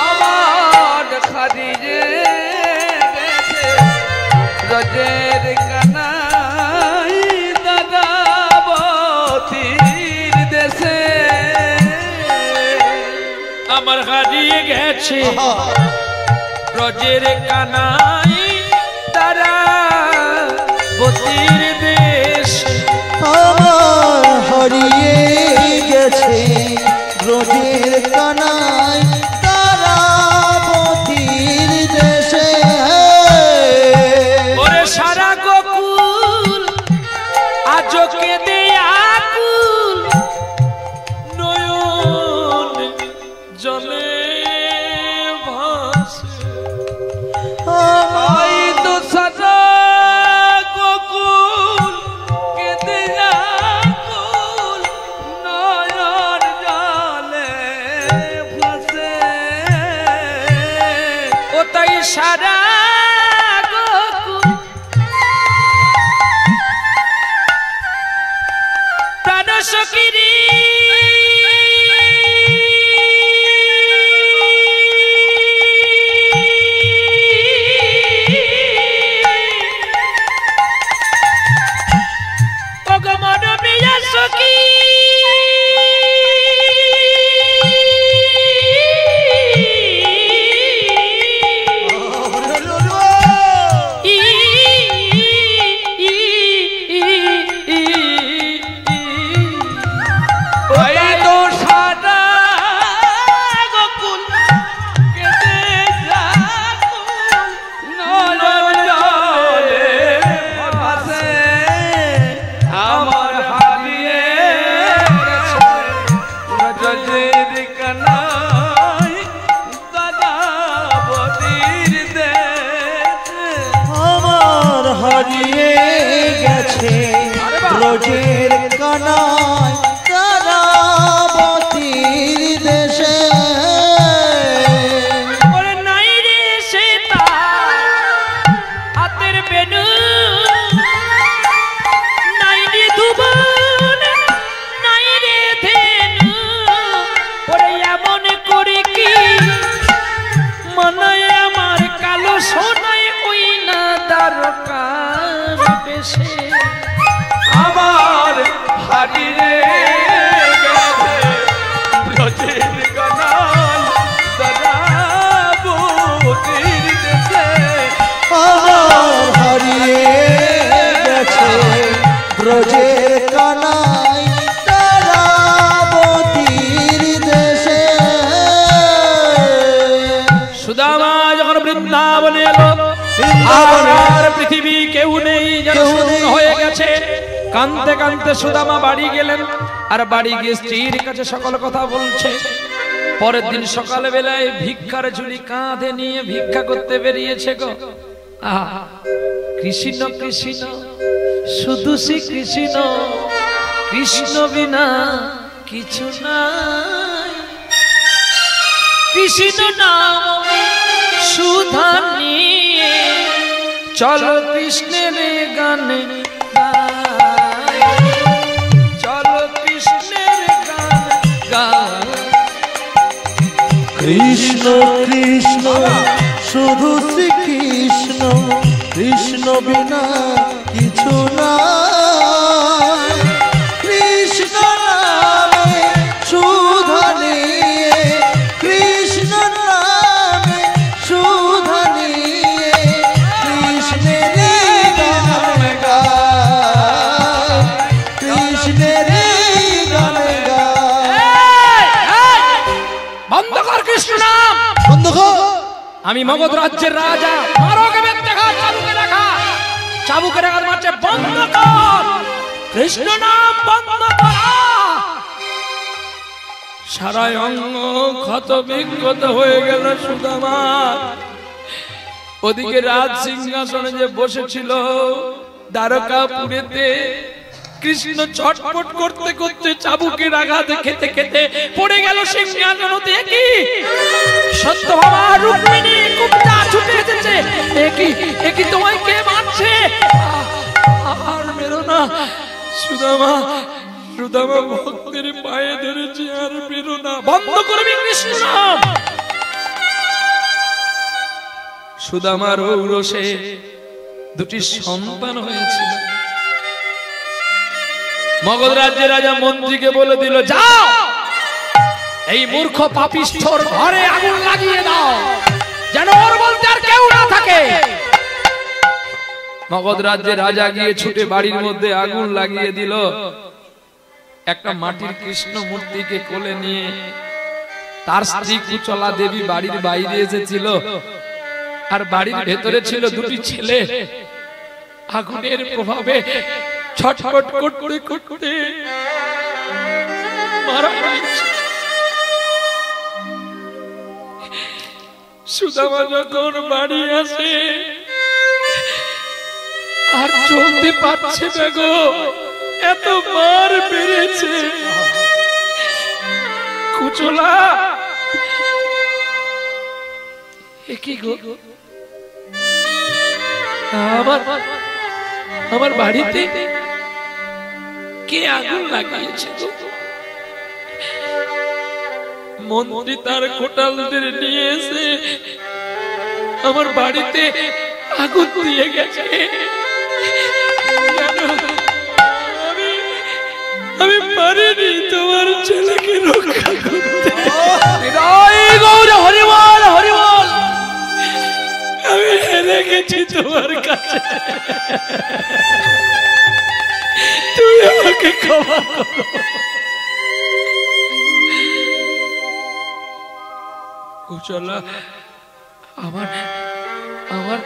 আমার হারিয়ে গেছে ব্রজের কানাই দাদা বতীর দেশে। আমার হারিয়ে গেছে ব্রজের কানাই তারা বতীর দেশ। আমার হারিয়ে গেছে ব্রজের কানাই তারাবতীর দেশে। ওরে সারা গোকুল আজ কেঁদে আকুল, নয়ন জলে ভাসে। ওই তো সারা গোকুল কেঁদে আকুল, নয়ন জলে ভাসে। ও তাই সারা গোকুল প্রাণ সখিরি ব্রজের কানাই তারাবতীর দেশে। ওরে নাই রে সে তার হাতের বেনু, নাই রে ধুবন, নাই রে ধেনু। ওরে এমন করে কি মনে আমার কালো সোনায় ওই না দ্বারকার বেশে। আমার হারিয়ে গেছে ব্রজের কানাই তারাবতীর দেশে। আমার হারিয়ে গেছে ব্রজের কানাই তারাবতীর দেশে। সুদামা যখন বৃন্দাবনে এলো, আর পৃথিবী কেউ নেই, যেন শূন্য হয়ে গেছে। কানতে কানতে সুদামা বাড়ি গেলেন, আর বাড়ি গিয়ে স্ত্রীর কাছে সকল কথা বলছে। পরের দিন সকালে বেলায় ভিক্ষার ঝুলি কাঁধে নিয়ে ভিক্ষা করতে বেরিয়েছে গো। আহা, কৃষ্ণ কৃষ্ণ শুধু শ্রী কৃষ্ণ, কৃষ্ণ বিনা কিছু নাই। কৃষ্ণ নাম সুধা নিয়ে চলো কৃষ্ণের গানে গাই, চলো কৃষ্ণের গান গাই। কৃষ্ণ কৃষ্ণ শুধু শ্রী কৃষ্ণ, কৃষ্ণ বিনা কিছু না। কৃষ্ণ নামে সুধা নিয়ে, কৃষ্ণ নামে সুধা নিয়ে কৃষ্ণের গান গায়, কৃষ্ণের গান গায়। বন্ধ কর কৃষ্ণ নাম, বন্ধ কর। আমি মগধ রাজ্যের রাজা। মারো কে দেখা, চাবুকে দেখা, চাবুকে দেখা মারছে। বন্ধ কর কৃষ্ণ নাম, বন্ধ কর। সারা অঙ্গ ক্ষত বিক্ষত হয়ে গেল সুদামার। ওদিকে রাজ সিংহাসনে যে বসেছিল দ্বারকাপুরেতে, কৃষ্ণ ছটফট করতে করতে চাবুকের আঘাতে খেতে খেতে পড়ে গেল সিংহাসন। দেখি সত্যভামা রুক্মিণী কুব্জা ছুটে এসেছে। একই তোমায় কে মারছে? আর মেরো না সুদামা, সুদামা ভক্তের পায়ে ধরেছে, আর মেরো না। বন্ধ করবি কৃষ্ণ নাম। সুদামার ঔরসে দুটি সন্তান হয়েছিল। মগধ রাজ্যের রাজা মন্ত্রীকে বলে দিল, যাও এই মূর্খ পাপিষ্ঠর ঘরে আগুন লাগিয়ে দাও, যেন ওর বলতে আর কেউ না থাকে। মগধ রাজ্যের রাজা গিয়ে ছুটে বাড়ির মধ্যে আগুন লাগিয়ে দিল। একটা মাটির কৃষ্ণ মূর্তিকে কোলে নিয়ে তার স্ত্রী কুচলা দেবী বাড়ির বাইরে এসেছিল, আর বাড়ির ভেতরে ছিল দুটি ছেলে। আগুনের প্রভাবে ছটফট করতে করতে মারা গেছে। সুদামা যখন বাড়ি আসে আর চলতে পারছে না গো, এত মার বেড়েছে। কুচলা কি গো, আমার বাড়িতে কে আগুন লাগিয়েছে? মন্ত্রী তার কোটালদের নিয়ে এসে আমার বাড়িতে আগুন দিয়ে গেছে। আমি পারিনি তোমার ছেলেকে রক্ষা করতে। হরিবল হরিবল, আমি হেরে গেছি তোমার কাছে, তুমি আমাকে ক্ষমা করো। কুচলা আমার আমার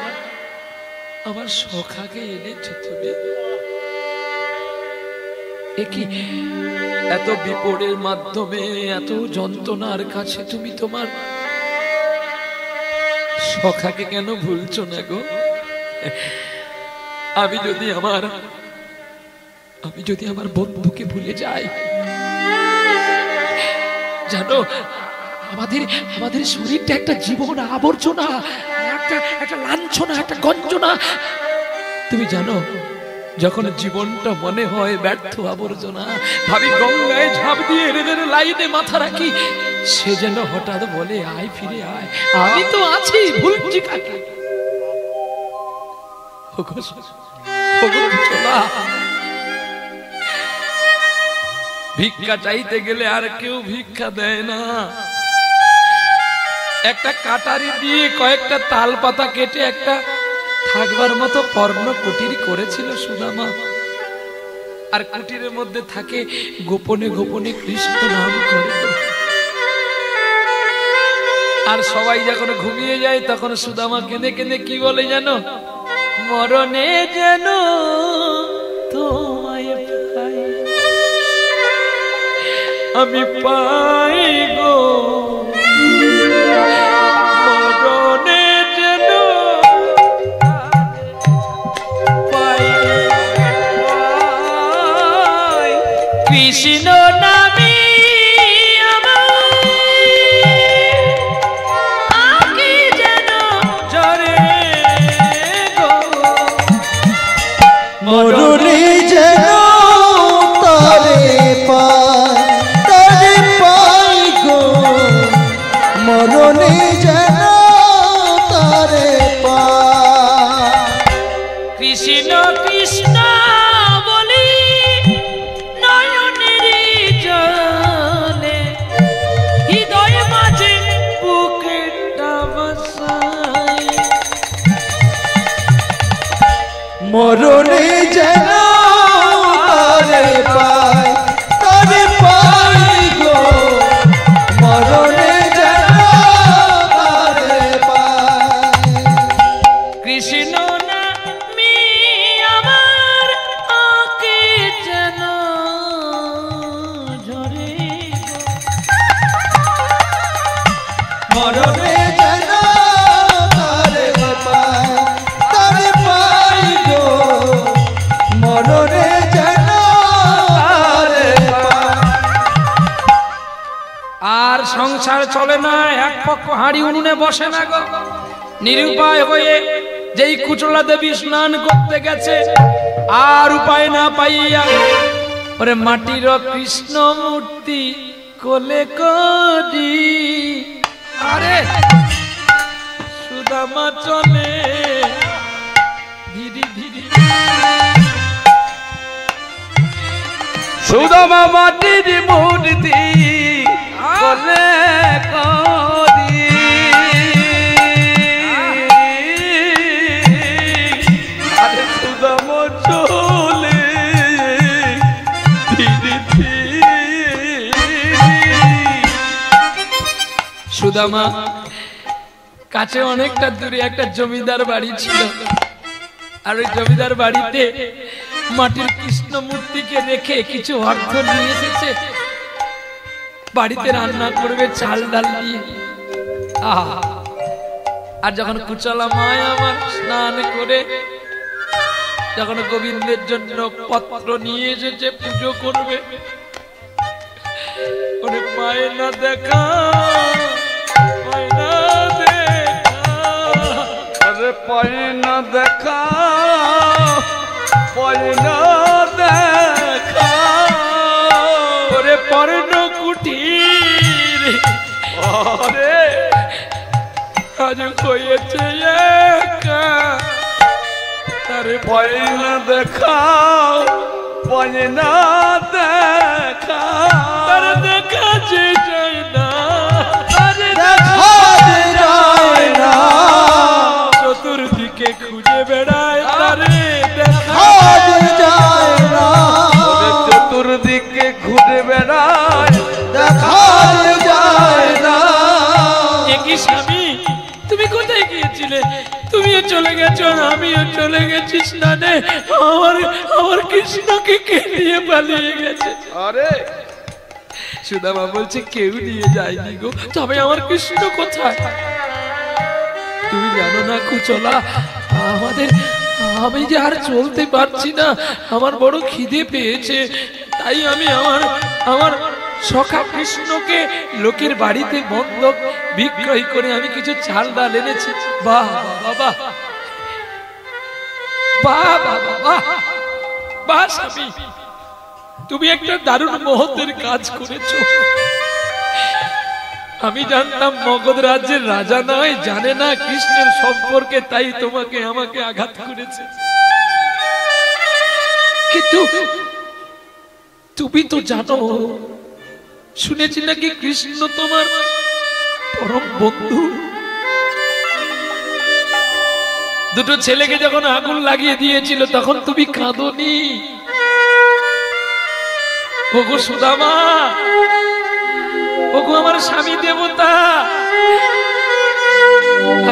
আমার সখাকে এনেছো তুমি। একই এত বিপদের মাধ্যমে, এত যন্ত্রণার কাছে তুমি তোমার সখাকে কেন ভুলছো না গো? আমি যদি আমার বন্ধুকে ভুলে যাই, জানো আমাদের শরীরটা একটা জীবন আবর্জনা, একটা লাঞ্ছনা, একটা গঞ্জনা। তুমি জানো, যখন জীবনটা মনে হয় ব্যর্থ আবর্জনা, ভাবি গঙ্গায় ঝাঁপ দিয়ে এদের লাইনে মাথা রাখি, সে যেন হঠাৎ বলে, আয় ফিরে আয়, আমি তো আছি, ভুলছি কাকে? ভিক্ষা চাইতে গেলে আর কেউ ভিক্ষা দেয় না। একটা কাটারি দিয়ে কয়েকটা তাল পাতা কেটে একটা থাকবার মতো পর্ণ কুটির করেছিল সুদামা। আর কুটিরের মধ্যে থাকে গোপনে গোপনে কৃষ্ণ নাম করে। আর সবাই যখন ঘুমিয়ে যায় তখন সুদামা কেঁদে কেঁদে কি বলে জানো? মরণে যেন তোমায় পাই, আমি পাই গো কৃষ্ণ কৃষ্ণ বলি নয়নের জলে হৃদয় মাঝে বুকেটা বসাই মরণে যেন তারে পাই গো মরণে যেন তারে পাই কৃষ্ণ নামে আমার আঁকে যেন ঝরে মরণে যেন তারে পাই গো মরণে যেন তারে পাই। আর সংসার চলে না, এক পক্ষ হাঁড়ি উনুনে বসে না গো। নিরুপায় হয়ে যেই কুচলা দেবী স্নান করতে গেছে, আর উপায় না পাইয়া ওরে মাটির কৃষ্ণ মূর্তি কোলে করি আরে সুদামা চলে ধীরে ধীরে সুদামা মাটির মূর্তি কোলে করি আরে সুদামা চলে ধীরে ধীরে। সুদামা কাছে অনেকটা দূরে একটা জমিদার বাড়ি ছিল, আর ওই জমিদার বাড়িতে মাটির কৃষ্ণ মূর্তিকে রেখে কিছু অর্থ নিয়ে এসেছে, বাড়িতে রান্না করবে চাল ডাল দিয়ে। আহা, আর যখন কুচলা মায় আমার স্নান করে যখন গোবিন্দের জন্য পত্র নিয়ে এসেছে পুজো করবে, ওরে পায় না দেখা পায় না দেখা আরে পায় না দেখা পায় না দেখা ওরে পর্ণ কুটির আরে আজ হয়েছে একা তারে পায় না দেখা পায় না দেখা তারে দেখা যে যায় না তারে দেখা যে যায় না চতুর্দিকে খুঁজে বেড়ায় তারে দেখা যে যায় না চতুর্দিকে ঘুরে বেড়ায় দেখা যে যায় না একই স্বামী তুমি কোথায় গিয়েছিলে? তুমিও চলে গেছো আর আমিও চলে গেছি স্নানে, আমার কৃষ্ণকে কে নিয়ে পালিয়ে গেছে। আরে সুদামা বলছে কেউ নিয়ে যায়নি গো, তবে আমার কৃষ্ণ কোথায়? তুমি জানো না কুচলা, আমি যে আর চলতে পারছি না, আমার বড় খিদে পেয়েছে, তাই আমি আমার সখা কৃষ্ণকে লোকের বাড়িতে বন্ধক বিক্রয় করে আমি কিছু চাল ডাল এনেছি। বাহ বাবা বাহ বাবা বাহ বাহ স্বামী, তুমি একটা দারুণ মহতের কাজ করেছো। আমি জানতাম মগধ রাজ্যের রাজা নয়, জানে না কৃষ্ণের সম্পর্কে, তাই তোমাকে আমাকে আঘাত করেছে। কিন্তু তুমি তো জানো, শুনেছি নাকি কৃষ্ণ তোমার পরম বন্ধু। দুটো ছেলেকে যখন আগুন লাগিয়ে দিয়েছিল তখন তুমি কাঁদোনি। ওগো সুদামা, ওগো আমার স্বামী দেবতা,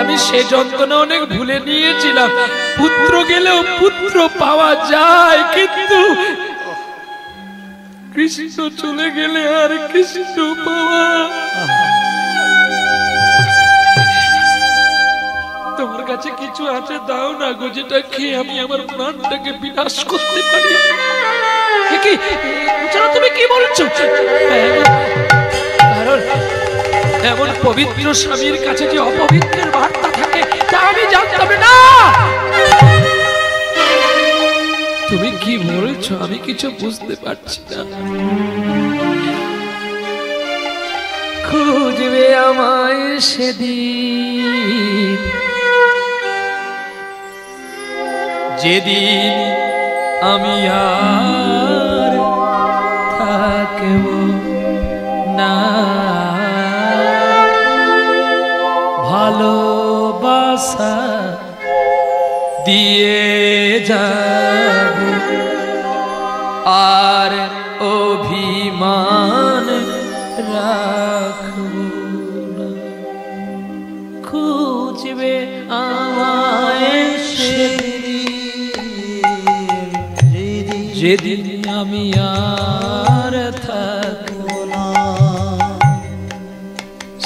আমি সে যন্ত্রণা অনেক ভুলে নিয়েছিলাম। পুত্র গেলেও পুত্র পাওয়া যায়, কিন্তু কৃষ্ণ চলে গেলে আর কৃষ্ণ পাওয়া। তোমার কাছে কিছু আছে দাও না গো, যেটা খেয়ে আমি আমার প্রাণটাকে বিনাশ করতে পারি। তুমি কি বলছো? কারণ এমন পবিত্র স্বামীর কাছে যে অপবিত্রের বার্তা থাকে তা আমি জানতাম না। তুমি কি বলছো আমি কিছু বুঝতে পারছি না। খুঁজবে আমায় সেদিন যেদিন আমি আর থাকব না, ভালোবাসা দিয়ে যাব আর অভিমান রাখব না। খুঁজবে আমায় যেদিন আমি আর থাকব না।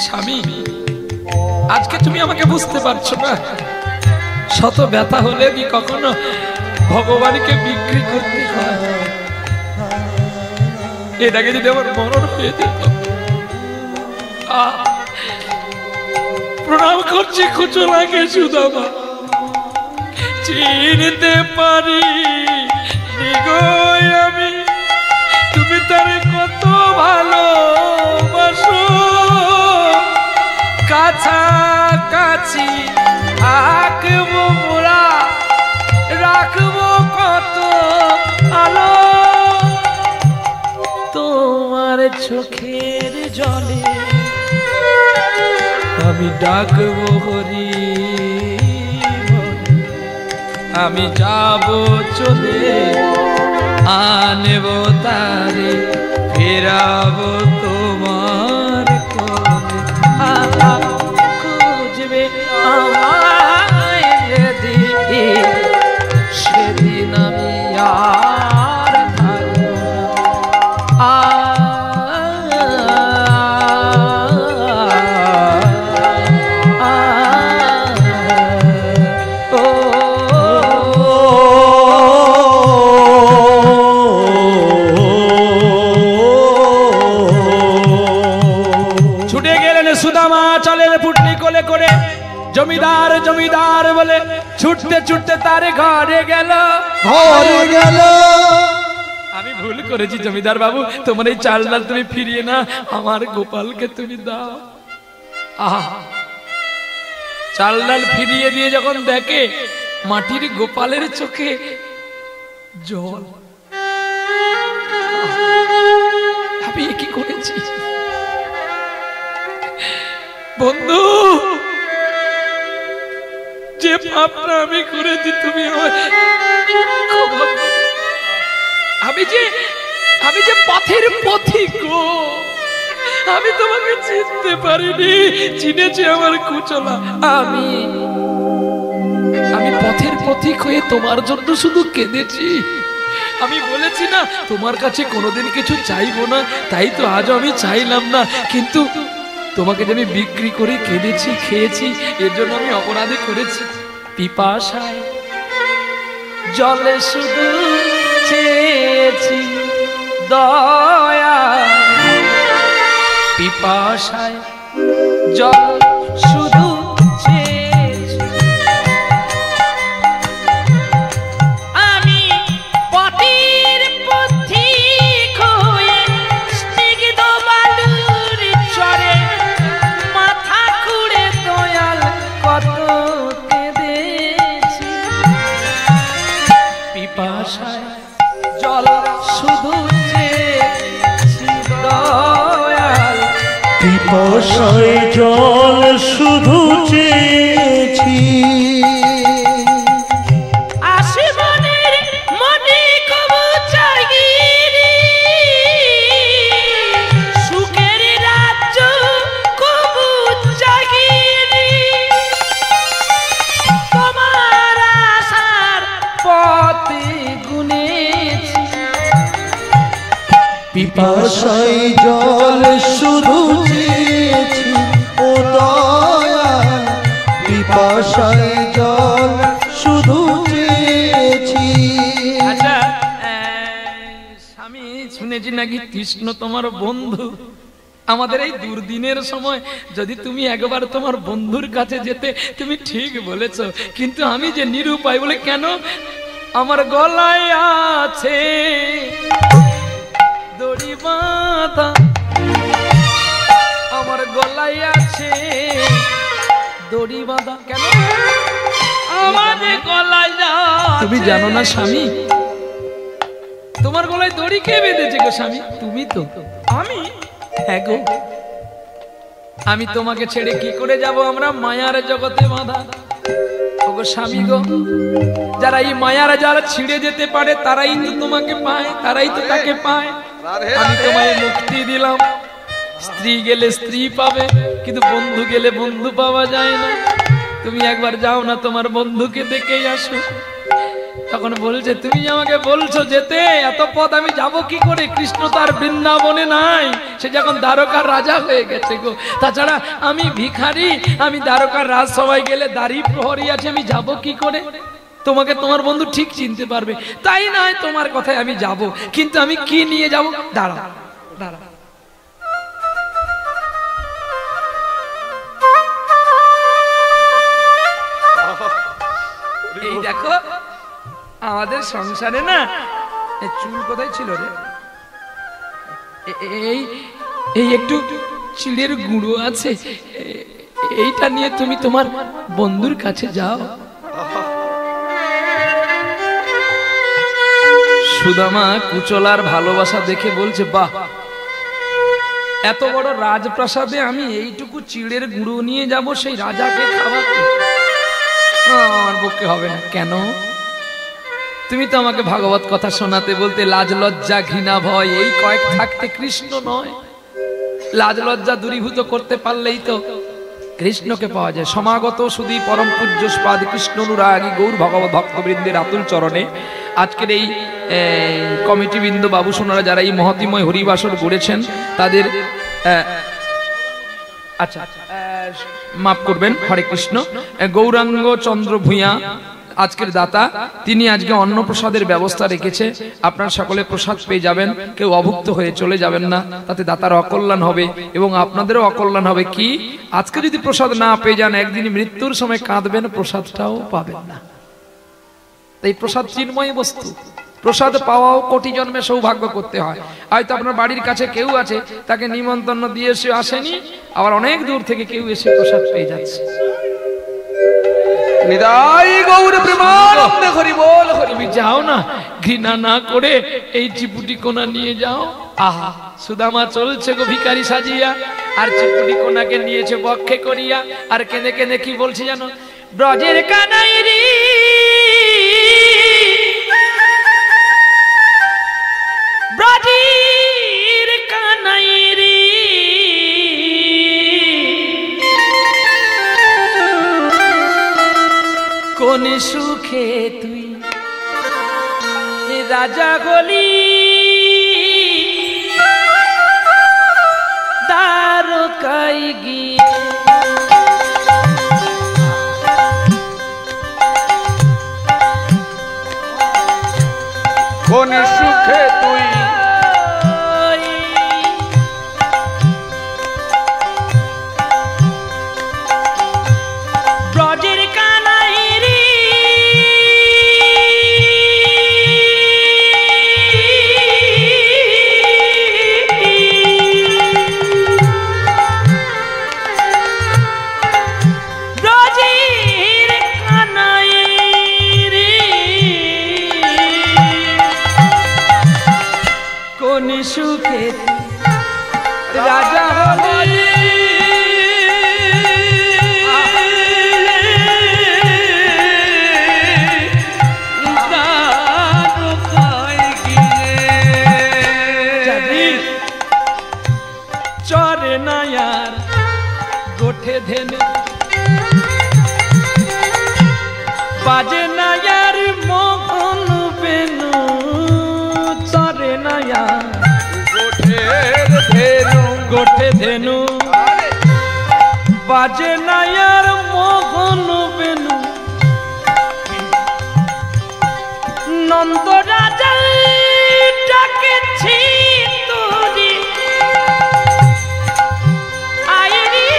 স্বামী, আজকে তুমি আমাকে বুঝতে পারছো না। শত ব্যথা হলে কি কখনো ভগবানকে বিক্রি করতে হয়? এটাকে যদি আমার মরণ হয়ে যেত। প্রণাম করছি কুচলাকে সুদামা, চিনতে পারি গো আমি তুমি তারে কত ভালোবাসো। কাছাকাছি থাকবো মোরা, রাখবো কত আলো তোমার চোখের জলে। আমি ডাকবো হরি, আমি যাব চলে, আনবো তারে, ফেরাবো তোমার কোলে। খুঁজবে আমায় যেদিন, সেদিন আমি আর থাকবো না। জমিদার জমিদার বলে ছুটতে ছুটতে তার ঘরে গেল। আমি ভুল করেছি জমিদার বাবু, তোমার এই চাল ডাল তুমি ফিরিয়ে না, আমার গোপালকে তুমি দাও। চাল ডাল ফিরিয়ে দিয়ে যখন দেখে মাটির গোপালের চোখে জল, আমি কি করেছি বন্ধু? যে পাপটা আমি করেছি তুমি আমি যে পথের পথিক গো, আমি তোমাকে চিনতে পারিনি, চিনেছি আমার কুচলা। আমি পথের পথিক হয়ে তোমার জন্য শুধু কেঁদেছি। আমি বলেছি না তোমার কাছে কোনোদিন কিছু চাইবো না, তাই তো আজও আমি চাইলাম না। কিন্তু তোমাকে যে আমি বিক্রি করে কেঁদেছি, খেয়েছি, এর জন্য আমি অপরাধী করেছি। পিপাসায় জলে শুধু চেয়েছি দয়া, পিপাসায় জল শুধু চেয়েছি। আমি পথের পথিক হয়ে স্নিগ্ধ বালুর চরে মাথা খুঁড়ে দয়াল কত কেঁদেছি। পিপাসায় জল শুধু চেয়েছি দয়াল, পিপাসায় জল শুধু চেয়েছি। আশীবনের মনে কবু চাইনি, সুখের রাজ্য কবু চাইনি। তোমার আশার পথে গুনেছি। পিপাসায় জল শুধু চেয়েছি ও দয়াল, পিপাসায় জল শুধু চেয়েছি। আচ্ছা, স্বামী শুনেছি নাকি কৃষ্ণ তোমার বন্ধু। আমাদের এই দুর্দিনের সময় যদি তুমি একবার তোমার বন্ধুর কাছে যেতে, তুমি ঠিক বলেছো। কিন্তু আমি যে নিরুপায় বলে কেন, আমার গলায় আছে দড়ি বাঁধা, আমার গলায় আছে দড়ি বাঁধা। কেন তোমার গলায় তুমি জানো না স্বামী, তোমার গলায় দড়ি কে বেঁধেছে গো স্বামী? তুমি তো। আমি? হ্যাঁ গো, আমি তোমাকে ছেড়ে কি করে যাব? আমরা মায়ার জগতে বাঁধা। ওগো স্বামী গো, যারা এই মায়ার যারা ছিঁড়ে যেতে পারে তারাই তো তোমাকে পায়, তারাই তো তাকে পায়। আমি তোমায় মুক্তি দিলাম, স্ত্রী গেলে স্ত্রী পাবে, কিন্তু বন্ধু গেলে বন্ধু পাওয়া যায় না। তুমি একবার যাও না, তোমার বন্ধুকে দেখেই আসো। তখন বলছে, তুমি আমাকে বলছো যেতে, এত পথ আমি যাব কি করে? কৃষ্ণ তার বৃন্দাবনে নাই, সে যখন দ্বারকার রাজা হয়ে গেছে গো। তাছাড়া আমি ভিখারি, আমি দ্বারকার রাজসভায় গেলে দাঁড়ি প্রহরী আছে, আমি যাব কি করে? তোমাকে তোমার বন্ধু ঠিক চিনতে পারবে। তাই নয়, তোমার কথায় আমি যাব, কিন্তু আমি কি নিয়ে যাব? দাঁড়া দাঁড়া, এই দেখো আমাদের সংসারে না, চুল কোথায় ছিল রে? এই এই একটু চিড়ের গুঁড়ো আছে, এইটা নিয়ে তুমি তোমার বন্ধুর কাছে যাও। সুদামা কুচলার ভালোবাসা দেখে বলছে, বাহ, এত বড় রাজপ্রাসাদে আমি এইটুকু চিড়ের গুঁড়ো নিয়ে যাব সেই রাজাকে খাওয়াতে? আমার পক্ষে হবে না। কেন? তুমি তো আমাকে ভাগবত কথা শোনাতে বলতে লাজ লজ্জা ঘৃণা ভয় এই কয়েক থাকতে কৃষ্ণ নয়। লাজ লজ্জা দূরীভূত করতে পারলেই তো কৃষ্ণকে পাওয়া যায়। সমাগত শুধু পরম পূজ্য স্পাদ কৃষ্ণ অনুরাগী গৌর ভগবত ভক্তবৃন্দের আতুল চরণে আজকের এই কমিটি বৃন্দ বাবু সোনারা যারা এই মহতিময় হরিবাসর গড়েছেন তাদের আচ্ছা মাফ করবেন, হরে কৃষ্ণ। গৌরাঙ্গ চন্দ্র ভূঁইয়া আজকের দাতা, তিনি আজকে অন্ন প্রসাদের ব্যবস্থা রেখেছে। আপনারা সকলে প্রসাদ পেয়ে যাবেন, কেউ অভুক্ত হয়ে চলে যাবেন না, তাতে দাতার অকল্যাণ হবে এবং আপনাদেরও অকল্যাণ হবে। কি আজকে যদি প্রসাদ না পেয়ে যান, একদিন মৃত্যুর সময় কাঁদবেন, প্রসাদটাও পাবেন না। তাই প্রসাদ চিন্ময় বস্তু, প্রসাদ পাওয়াও কোটি জন্মে সৌভাগ্য করতে হয়। হয়তো আপনার বাড়ির কাছে কেউ আছে, তাকে নিমন্ত্রণ দিয়ে এসে আসেনি, আবার অনেক দূর থেকে কেউ এসে প্রসাদ পেয়ে যাচ্ছে। নিদাই গৌর প্রেমানন্দে হরি বল হরি। তুমি যাও না, ঘৃণা না করে এই চিপুটি কোনা নিয়ে যাও। আহা, সুদামা চলছে গো ভিখারি সাজিয়া, আর চিপুটি কোনাকে নিয়েছে বক্ষে করিয়া, আর কেঁদে কেঁদে কি বলছে জানো? ব্রজের কানাই রে, ব্রজের কানাই রে, কোন সুখে তুই রাজা গলি দ্বারকায় গিয়ে, কোন সুখে তুই ব্রজের কানাই রে, ব্রজের কানাই রে, কোন সুখে রাজা হলি চরে নায়ার গোঠে ধেনু, বাজে নায়ার মোহন বেনু, চরে নায়ার গোঠে ধেনু, বাজে নায়ার মোহন বেনু, নন্দ রাজা ডাকেছি তোরে আইরি,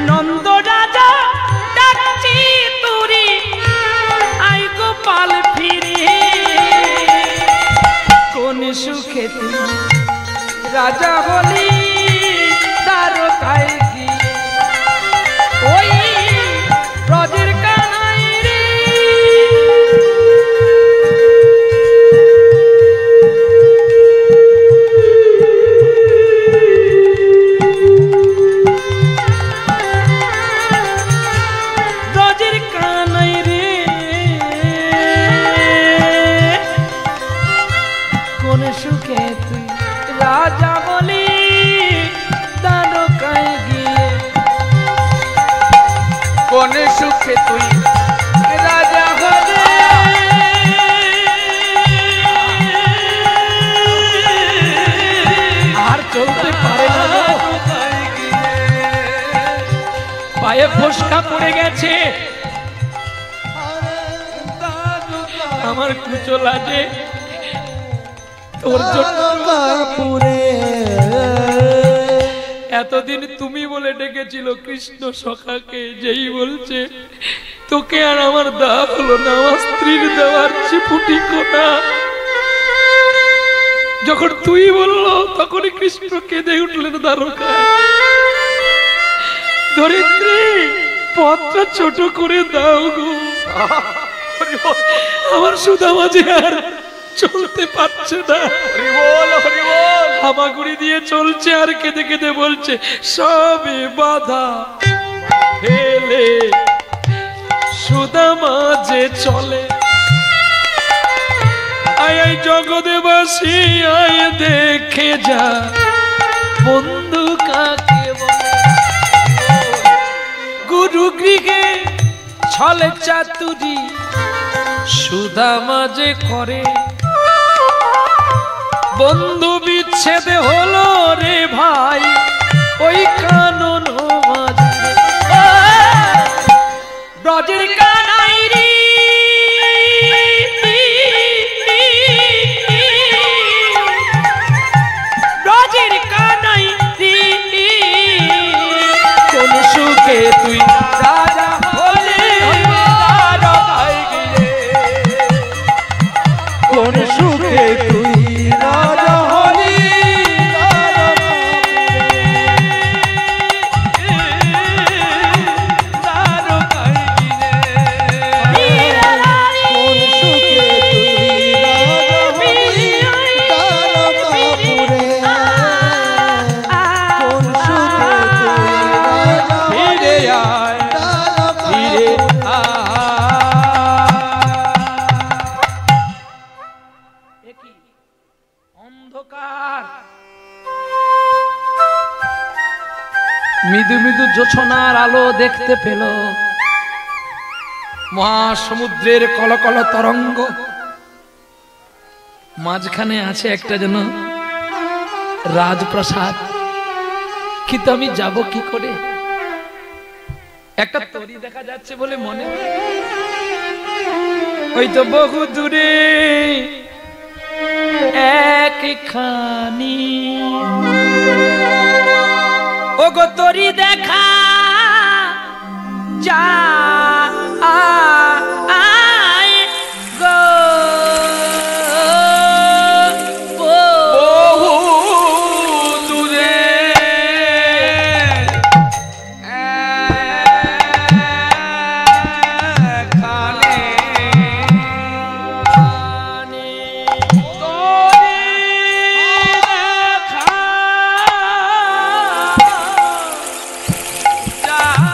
নন্দ রাজা ডাকছি তোরে আই গোপাল ফিরে, কোন সুখে তুই রাজা হলি দ্বারকায় গিয়ে ওই ব্রজের কানাই রে ব্রজের কানাই রে কোন সুখে তুই রাজা বলি দ্বারকায় গিয়ে কোন সুখে তুই রাজা হলে আর চলতে পারে না গো। পায়ে ফোসকা পড়ে গেছে আমার কুচো লাগে তোর জন্য দ্বারকাপুরে এতদিন তুমি বলে ডেকেছিল কৃষ্ণ সখাকে, যেই বলছে তোকে আর আমার দেওয়া হলো না, আমার স্ত্রীর দেওয়ার চিপুটি কোনা। যখন তুই বললো তখনই কৃষ্ণ কেঁদে উঠলেন দ্বারকায়। ধরিত্রী পথটা ছোট করে দাও গো, আমার সুদামা যে আর চলতে পারছে না, হামাগুড়ি দিয়ে চলছে আর কেঁদে কেঁদে বলছে সবে বাধা ফেলে সুদামা যে চলে। আয় আয় জগদেবাসী আয় দেখে যা বন্ধু কাকে বলে। গুরু গৃহে ছলে চাতুরি সুদামা যে করে, বন্ধু বিচ্ছেদ হলো রে ভাই ওই কানন মাঝে। ব্রজের কানাই রে ব্রজের কানাই রে কোন সুখে তুই রাজা হলে দ্বারকায় গিয়ে, কোন সুখে তুই রাজা হলি দ্বারকায় গিয়ে। কোন সুখে তুই রাজা হলি দ্বারকাপুরে, কোন সুখে তুই রাজা ফিরে আয় ফিরে অন্ধকার মৃদু মৃদু জোছনার আলো দেখতে পেল, মহাসমুদ্রের কলকল তরঙ্গ, মাঝখানে আছে একটা যেন রাজপ্রাসাদ। কিন্তু আমি যাব কি করে? একটা তরি দেখা যাচ্ছে বলে মনে হয়। ওই তো বহু দূরে একখানি ও গো তরি দেখা যায় গো, বহু দূরে একখানে তরি দেখা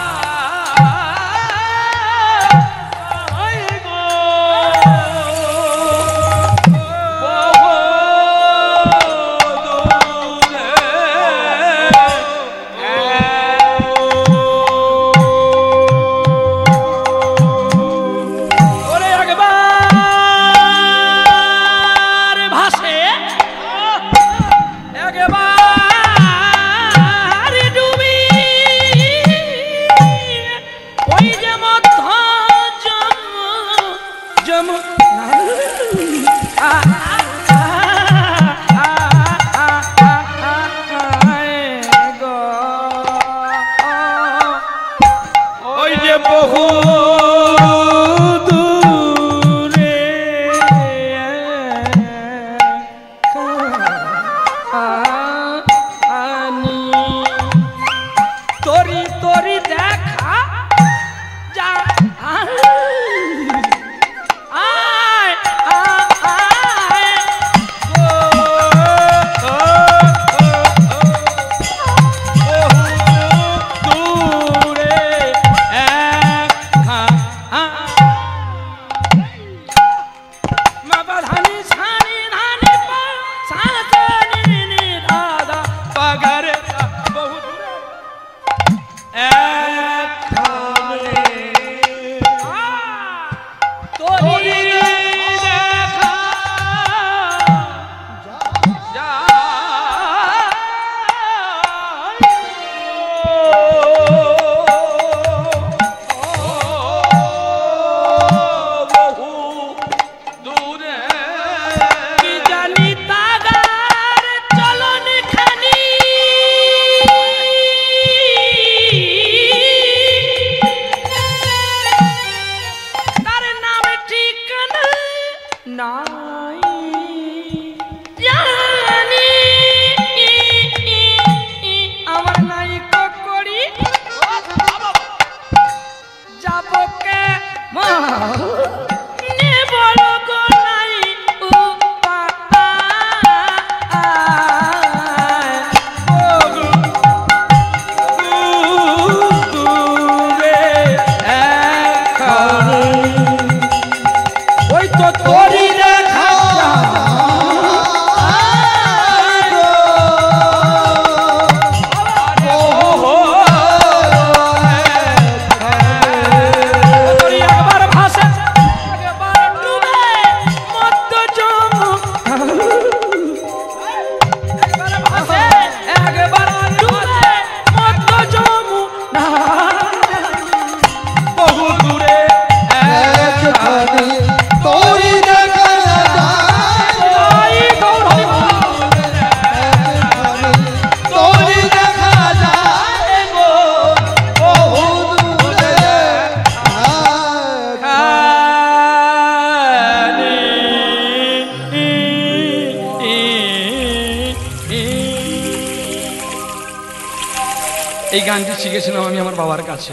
এই গানটি শিখেছিলাম আমি আমার বাবার কাছে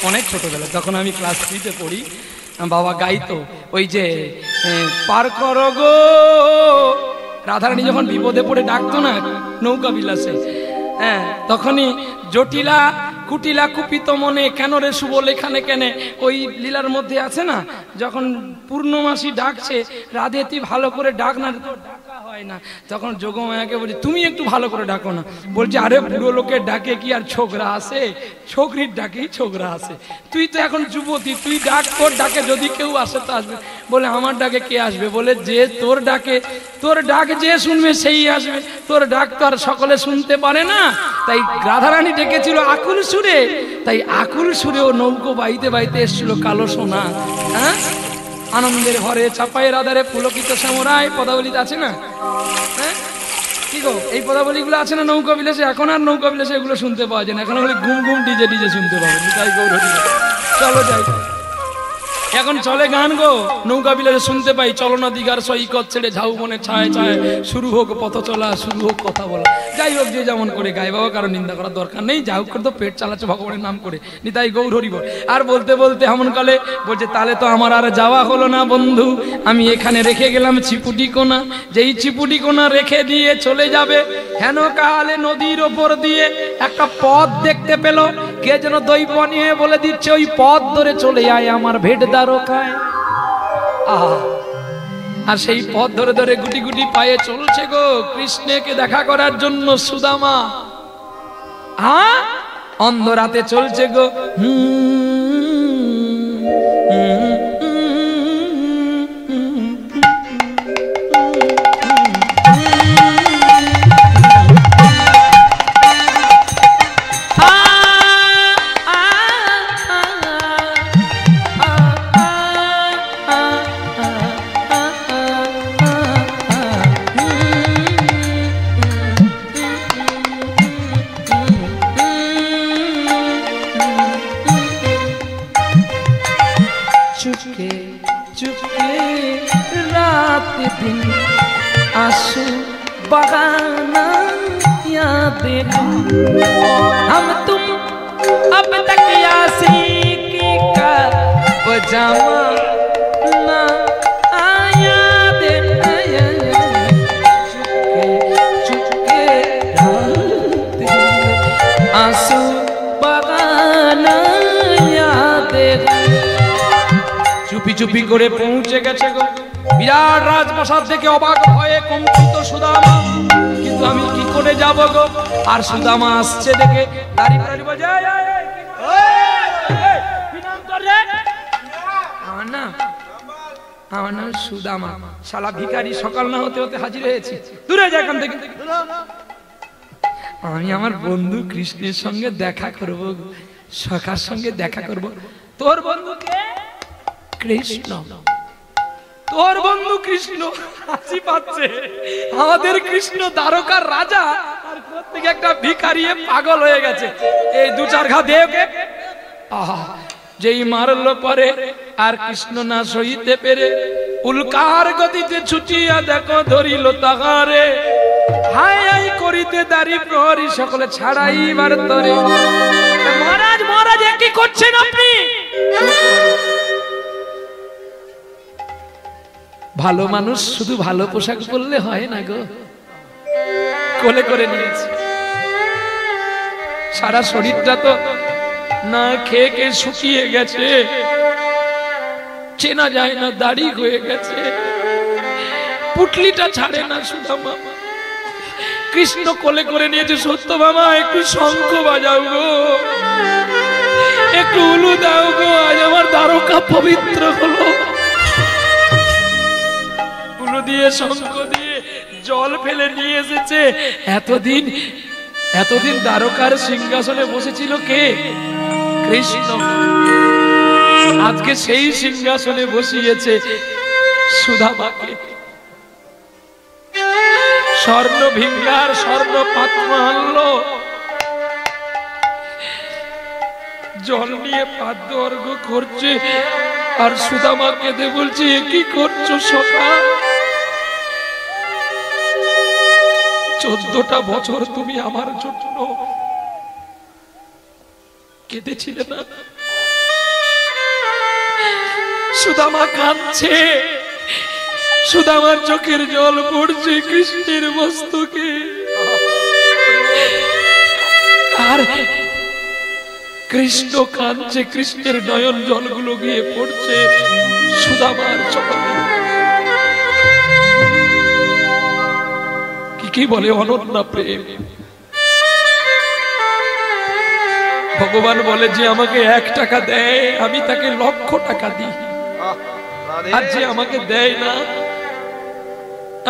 অনেক ছোটবেলায়, যখন আমি ক্লাস 3-তে পড়ি। বাবা গাইতো ওই যে পার করো গো, রাধারানী যখন বিপদে পড়ে ডাকতো না নৌকা বিলাসে, হ্যাঁ তখনই জটিলা কুটিলা কুপিত মনে কেন রে সুবল এখানে কেনে, ওই লীলার মধ্যে আছে না, যখন পূর্ণমাসী ডাকছে রাধে তুই ভালো করে ডাক না, তো ডাকা হয় না, তখন যোগমায়াকে বলছে তুমি একটু ভালো করে ডাকো না। বলছে আরে বুড়ো লোকের ডাকে কি আর ছোকরা আসে, ছোকরির ডাকেই ছোকরা আসে, তুই তো এখন যুবতী, তুই ডাক, তোর ডাকে যদি কেউ আসে তো আসবে। বলে আমার ডাকে কে আসবে? বলে যে তোর ডাকে, তোর ডাক যে শুনবে সেই আসবে, তোর ডাক তো আর সকলে শুনতে পারে না। তাই রাধারানী ডেকেছিল আকুল সুরে, তাই আকুল সুরে ও নৌকো বাইতে বাইতে এসেছিল কালো সোনা। হ্যাঁ, আনন্দের ঘরে চাপাই রাধারে পুলকিত শ্যামরায় পদাবলিতে আছে না? হ্যাঁ কি গো, এই পদাবলিগুলো আছে না নৌকা বিলাসে? এখন আর নৌকা বিলাসে এগুলো শুনতে পাওয়া যায় না, এখন হলে ঘুম ঘুম ডিজে ডিজে শুনতে পাবো। তাই গৌর চলো যাই, এখন চলে গান গো নৌকা বিলাসে শুনতে পাই, চলো না দিঘার সৈকত ছেড়ে ঝাউ বনে ছায় ছায়, শুরু হোক পথ চলা, শুরু হোক কথা বলা। যাই হোক যে যেমন করে গাই বাবা, কারণ নিন্দা করার দরকার নেই, যা হোক করে তো পেট চালাচ্ছে ভগবানের নাম করে, নিতাই গৌর হরি বল। আর বলতে বলতে এমন কালে বলছে তাহলে তো আমার আর যাওয়া হলো না বন্ধু, আমি এখানে রেখে গেলাম চিপুটি কোনা, যেই চিপুটি কোনা রেখে দিয়ে চলে যাবে হেন কালে নদীর ওপর দিয়ে একটা পথ দেখতে পেল, কে যেন দৈব নিয়ে বলে দিচ্ছে ওই পথ ধরে চলে আয় আমার ভেট দ্বারকায়। আর সেই পথ ধরে ধরে গুটি গুটি পায়ে চলছে গো কৃষ্ণকে দেখা করার জন্য সুদামা। হ্যাঁ, অন্ধরাতে চলছে গো। चुपके चुपके रात दिन आंसू बहाना याद देखो, हम तुम अब तक यासी का पजामा ना आया दे, चुपके चुपके रात दिन आंसू बहाना याद देखो। চুপি চুপি করে পৌঁছে গেছে গো বিরাট রাজপ্রাসাদ দেখে অবাক হয়ে কম্পিত সুদামা, কিন্তু আমি কি করে যাব গো? আর সুদামা আসছে দেখে দাঁড়িয়ে দাঁড়িয়ে বাজায়, কি নাম তোর রে? আমার নাম সুদামা। শালা ভিখারি, সকাল না হতে হতে হাজির হয়েছে, দূরে যা এখান থেকে। আমি আমার বন্ধু কৃষ্ণের সঙ্গে দেখা করব, সখার সঙ্গে দেখা করব। তোর বন্ধু কে? কৃষ্ণ। তোর বন্ধু কৃষ্ণ? হাসি পাচ্ছে, আমাদের কৃষ্ণ দ্বারকার রাজা, আর প্রত্যেক একটা ভিখারি পাগল হয়ে গেছে। এই দু চার ঘা দেব, আহা যেই মারলো পরে আর কৃষ্ণ না সইতে পেরে উল্কার গতিতে ছুটিয়া দেখো ধরিল তাহারে, হাই হাই করিতে দাঁড়ি প্রহরী সকলে ছাড়াইবার তরে। মহারাজ মহারাজ কি করছেন আপনি? ভালো মানুষ শুধু ভালো পোশাক পরলে হয় না গো, কোলে করে নিয়েছে, সারা শরীরটা তো না খেয়ে খেয়ে শুকিয়ে গেছে, চেনা যায় না, দাড়ি হয়ে গেছে, পুটলিটা ছাড়ে না সুদামা। কৃষ্ণ কোলে করে নিয়েছে। সত্যভামা একটু শঙ্খ বাজাও গো, একটু উলু দাও গো, আজ আমার দ্বারকা পবিত্র হলো। উলু দিয়ে শঙ্খ দিয়ে জল ফেলে নিয়ে এসেছে। এতদিন দ্বারকার সিংহাসনে বসেছিল কে? কৃষ্ণ। আজকে সেই সিংহাসনে বসিয়েছে সুদামাকে। স্বর্ণ ভিঙ্গার স্বর্ণ পাত্র আনলো, জল নিয়ে পাদ্য অর্ঘ করছে, আর সুদামা কেঁদে বলছে কি করছো সখা? 14টা বছর তুমি আমার জন্য কেঁদেছিলে না? সুদামা কাঁদছে, সুদামার চোখের জল পড়ছে কৃষ্ণের মস্তকে, আর কৃষ্ণ কাঁদছে, কৃষ্ণের নয়ন জলগুলো গিয়ে পড়ছে সুদামার চোখে। কি বলে অনন্যা প্রেম। ভগবান বলে যে আমাকে 1 টাকা দেয় আমি তাকে লক্ষ টাকা দিই, আর যে আমাকে দেয় না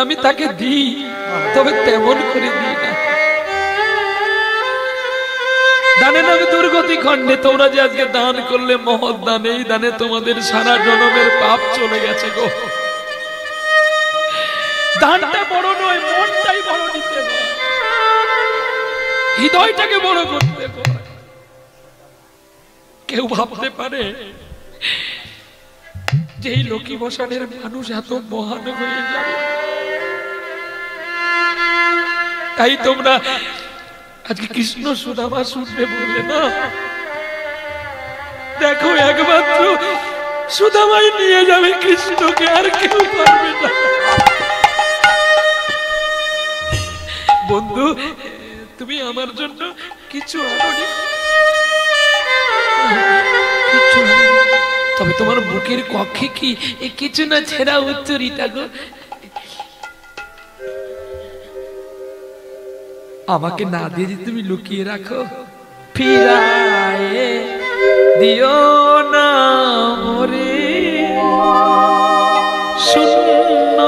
আমি তাকে দিই, তবে তেমন করে দিই না। দানে নামে দুর্গতি খণ্ডে তোমরা যে আজকে দান করলে মহৎ দান, এই দানে তোমাদের সারা জনমের পাপ চলে গেছে গো। দানটা বড় নয়, মনটাই বড় নিতে হয়, হৃদয়টাকে বড় করতে হয়। কেউ ভাবতে পারে যে এই লক্ষ্মী বসানের মানুষ এত মহান হয়ে যাবে? তাই তোমরা আজকে কৃষ্ণ সুদামা শুনবে বললে না? দেখো একমাত্র সুদামাই নিয়ে যাবে কৃষ্ণকে, আর কেউ পারবে না। বন্ধু, তুমি আমার জন্য কিছু আনোনি, তবে তোমার বুকের কক্ষে কি কিছু না ছেঁড়া উত্তরিতা গো? আমাকে না দিয়ে তুমি লুকিয়ে রাখো। ফিরায়ে দিও না মোরে শূন্য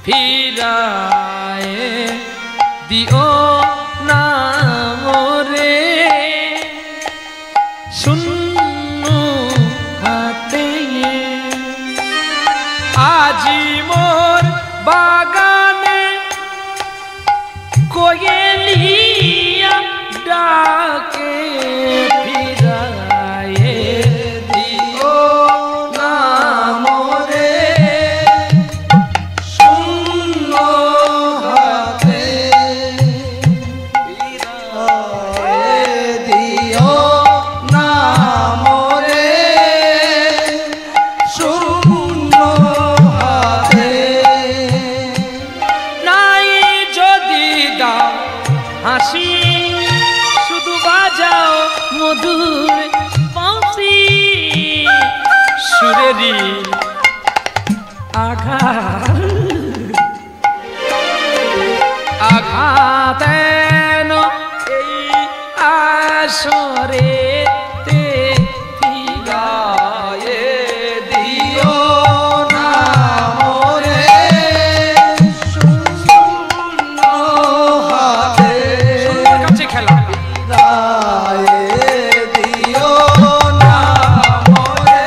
ফিরায়ে দিও না মোরে শূন্য হাতে, আজি মোর বাগানে কোয়েলিয়া ডাকে। ফিরায়ে দিও না মোরে শূন্য হাতে, ফিরায়ে দিও না মোরে শূন্য হাতে। নাই যদি দাও হাসি, শুধু বাজাও মধুর বাঁশি, সুরেরি আঘাতেন এই আসরেতে। ফিরায়ে দিও না মোরে শূন্য হাতে, সুন্দর কাছে খেলা। ফিরায়ে দিও না মোরে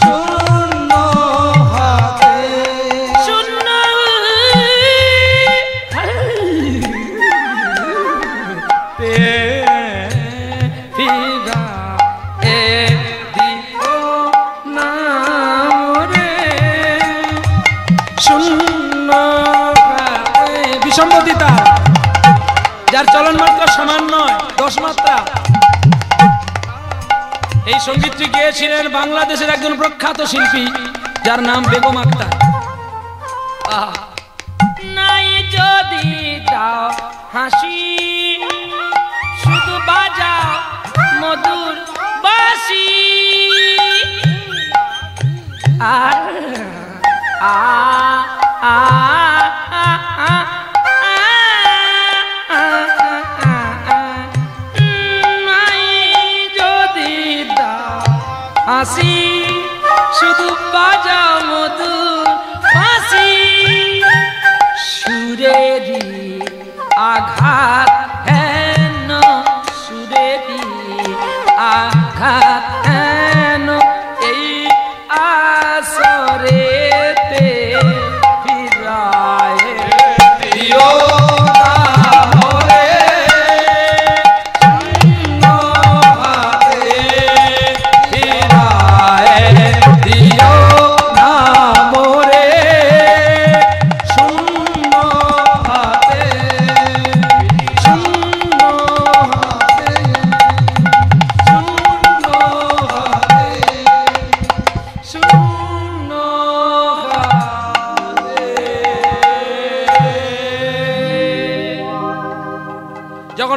শূন্য হাতে, শূন্য বিষম্বদিতা, যার চলন মাত্রা সমান নয়, 10 মাত্রা। এই সঙ্গীতটি গেয়েছিলেন বাংলাদেশের একজন প্রখ্যাত শিল্পী, যার নাম বেগম আক্তার। নাই যদি দাও হাসি, শুধু বাজাও মধুর বাঁশি, আর যদি দাও হাসি, শুধু বাজাও মধুর বাঁশি, সুরেরি আঘাত হেন, সুরেরি আঘাত হেন এই আসরেতে। ফিরায়ে দিও না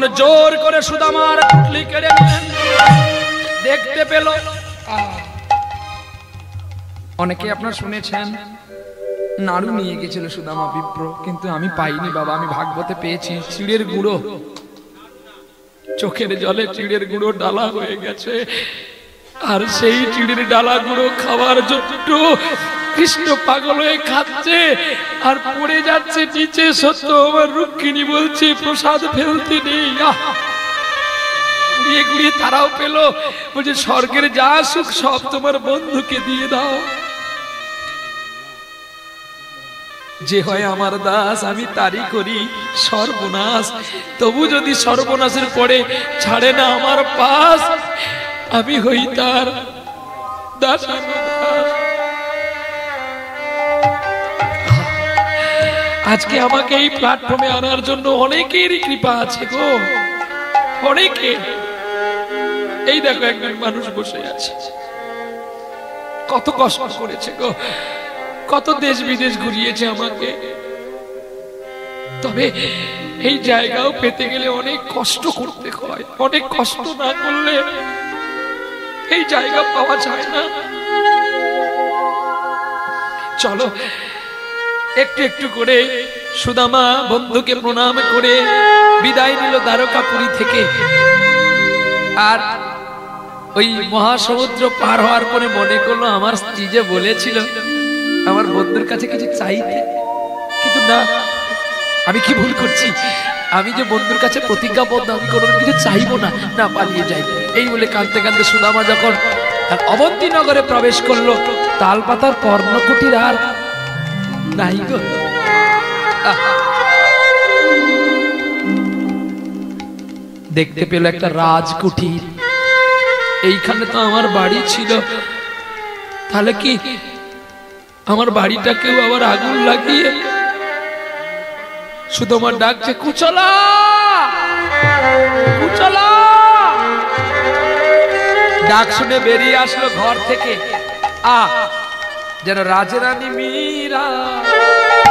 তখন জোর করে সুদামার পুটলি কেড়ে নিলেন। দেখতে পেল অনেকে আপনারা শুনেছেন নাড়ু নিয়ে গেছিল সুদামা বিপ্র, কিন্তু আমি পাইনি বাবা, আমি ভাগবতে পেয়েছি চিড়ের গুঁড়ো। চোখের জলে চিড়ের গুঁড়ো ডালা হয়ে গেছে, আর সেই চিড়ের ডালা গুঁড়ো খাওয়ার জন্য কৃষ্ণ পাগল হয়ে খাচ্ছে আর পড়ে যাচ্ছে নিচে। সত্য আমার রুক্মিণী বলছে প্রসাদ ফেলতে নেই। ঘুরিয়ে ঘুরিয়ে তারাও পেল, বলছে স্বর্গের যা সুখ সব তোমার বন্ধুকে দিয়ে দাও। যে হয় আমার দাস আমি তারই করি সর্বনাশ, তবু যদি সর্বনাশের পরে ছাড়ে না আমার পাশ, আমি হই তার দাস। আজকে আমাকে এই প্ল্যাটফর্মে আনার জন্য অনেকেরই কৃপা আছে গো, অনেকে। এই দেখো একজন মানুষ বসে আছে, কত কষ্ট করেছে গো, কত দেশ বিদেশ ঘুরিয়েছে আমাকে। তবে এই জায়গাও পেতে গেলে অনেক কষ্ট করতে হয়, অনেক কষ্ট না করলে এই জায়গা পাওয়া যায় না। চলো একটু একটু করে সুদামা বন্ধুকে প্রণাম করে বিদায় নিল দ্বারকাপুরী থেকে। আর ওই মহাসমুদ্র পার হওয়ার পরে মনে করলো আমার স্ত্রী যে বলেছিল আমার বন্ধুর কাছে কিছু চাইতে, কিন্তু না, আমি কি ভুল করছি, আমি যে বন্ধুর কাছে প্রতিজ্ঞাবদ্ধ আমি কোনোদিন কিছু চাইবো না, না পালিয়ে যাই। এই বলে কাঁদতে কাঁদতে সুদামা যখন অবন্তী নগরে প্রবেশ করলো, তালপাতার পর্ণকুটির আর নাই গো। দেখতে পেল একটা রাজকুটির, এইখানে তো আমার বাড়ি ছিল, তাহলে কি আমার বাড়িটাকেও আবার আগুন লাগিয়ে শুধু আমার ডাকছে কুচলা কুচলা। ডাক শুনে বেরিয়ে আসলো ঘর থেকে, যেন রাজরানী মীরা,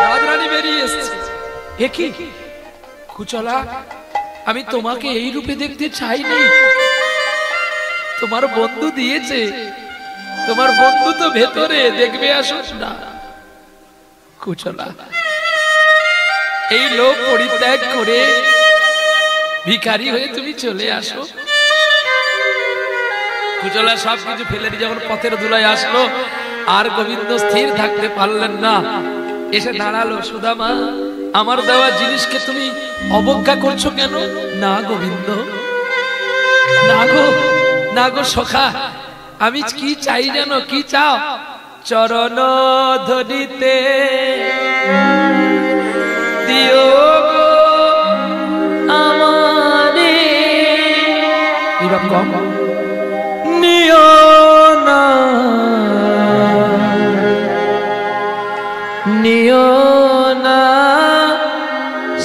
রাজরানী বেরিয়ে এসছে। এ কি কুচলা, আমি তোমাকে এই রূপে দেখতে চাইনি, তোমার বন্ধু দিয়েছে, তোমার বন্ধু তো ভেতরে, দেখবে আসো না। কুচলা এই লোক পরিত্যাগ করে ভিখারি হয়ে তুমি চলে আসো। কুচলা সবকিছু ফেলে দিয়ে যখন পথের ধুলায় আসলো, আর গোবিন্দ স্থির থাকতে পারলেন না, এসে দাঁড়ালো। সুদামা আমার দেওয়া জিনিসকে তুমি অবজ্ঞা করছো কেন? না গোবিন্দ, না গো, না গো সখা, আমি কি চাই জানো? কি চাও? চরণ ধরিতে দিও গো আমারে, এবার কম নিও না, নিও না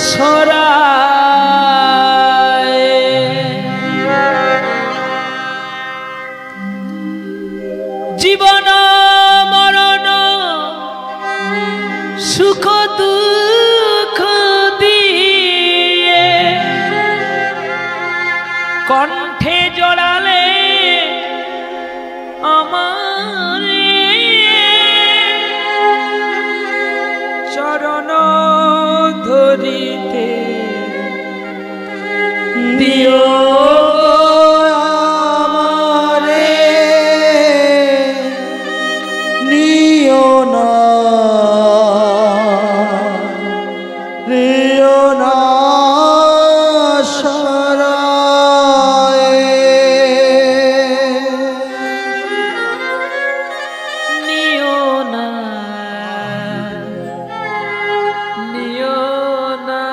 সরায়, জীবন মরণ সুখ দুঃখ দিয়ে কণ্ঠে জড়ালে আমার চরণ ধরিতে দিও আমারে, নিও না, নিও না সরায়, নিও না, নিও না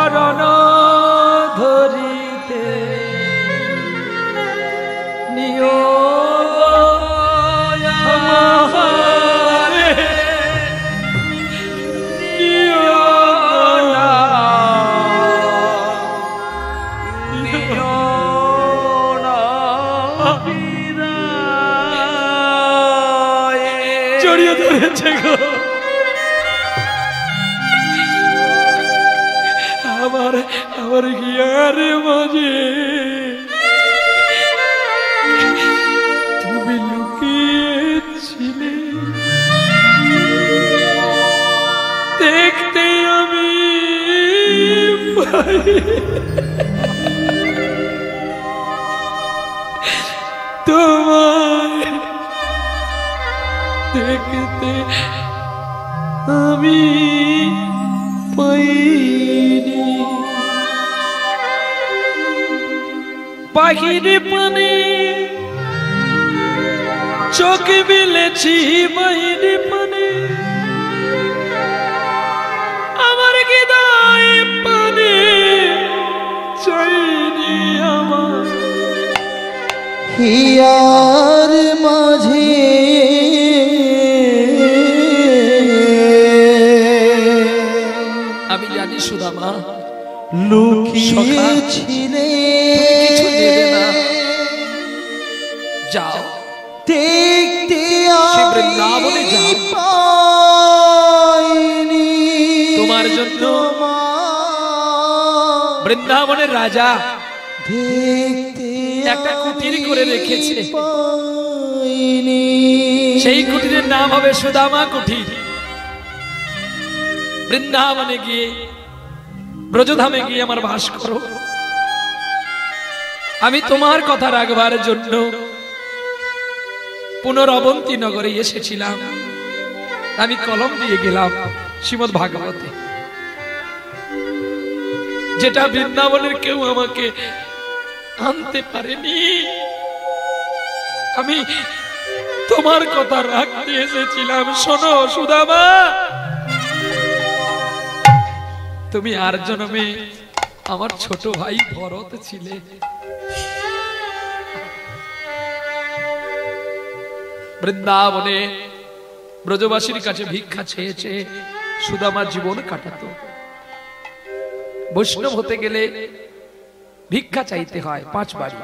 চরণ ধরিতে নিয়োগ আমারে নিয়োগ না জড়িয়ে ধরেছে গো আমার গিয়ার মাঝে তুমি লুকিয়েছিলে দেখতে আমি পাই তোমায় দেখতে আমি পাইনি বাহিরে পানে চোখ মিলেছি বাহিরে পানে আমার হৃদয় পানে চাইনি আমার হিয়ার মাঝে আমি জানি সুদামা লুকিয়েছিলে কিছু দেবে না, যাও দেখতে সে বৃন্দাবনে যাও, পাইনি তোমার জন্য বৃন্দাবনের রাজা দেখতে একটা কুটির করে রেখেছে, পাইনি সেই কুটিরের নাম হবে সুদামা কুটির। বৃন্দাবনে গিয়ে ব্রজধামে গিয়ে আমার বাস করো। আমি তোমার কথা রাখবার জন্য পুনরবন্তী নগরে এসেছিলাম। আমি কলম দিয়ে গেলাম শ্রীমদ্ ভাগবতে, যেটা বৃন্দাবনের কেউ আমাকে আনতে পারেনি। আমি তোমার কথা রাখতে এসেছিলাম। শোনো সুদামা, তুমি আর জন্মে আমার ছোট ভাই ভরত ছিলে। বৃন্দাবনে ব্রজবাসীর কাছে ভিক্ষা চেয়েছে সুদামা জীবন কাটাতো। বৈষ্ণব হতে গেলে ভিক্ষা চাইতে হয় 5 বাড়ি।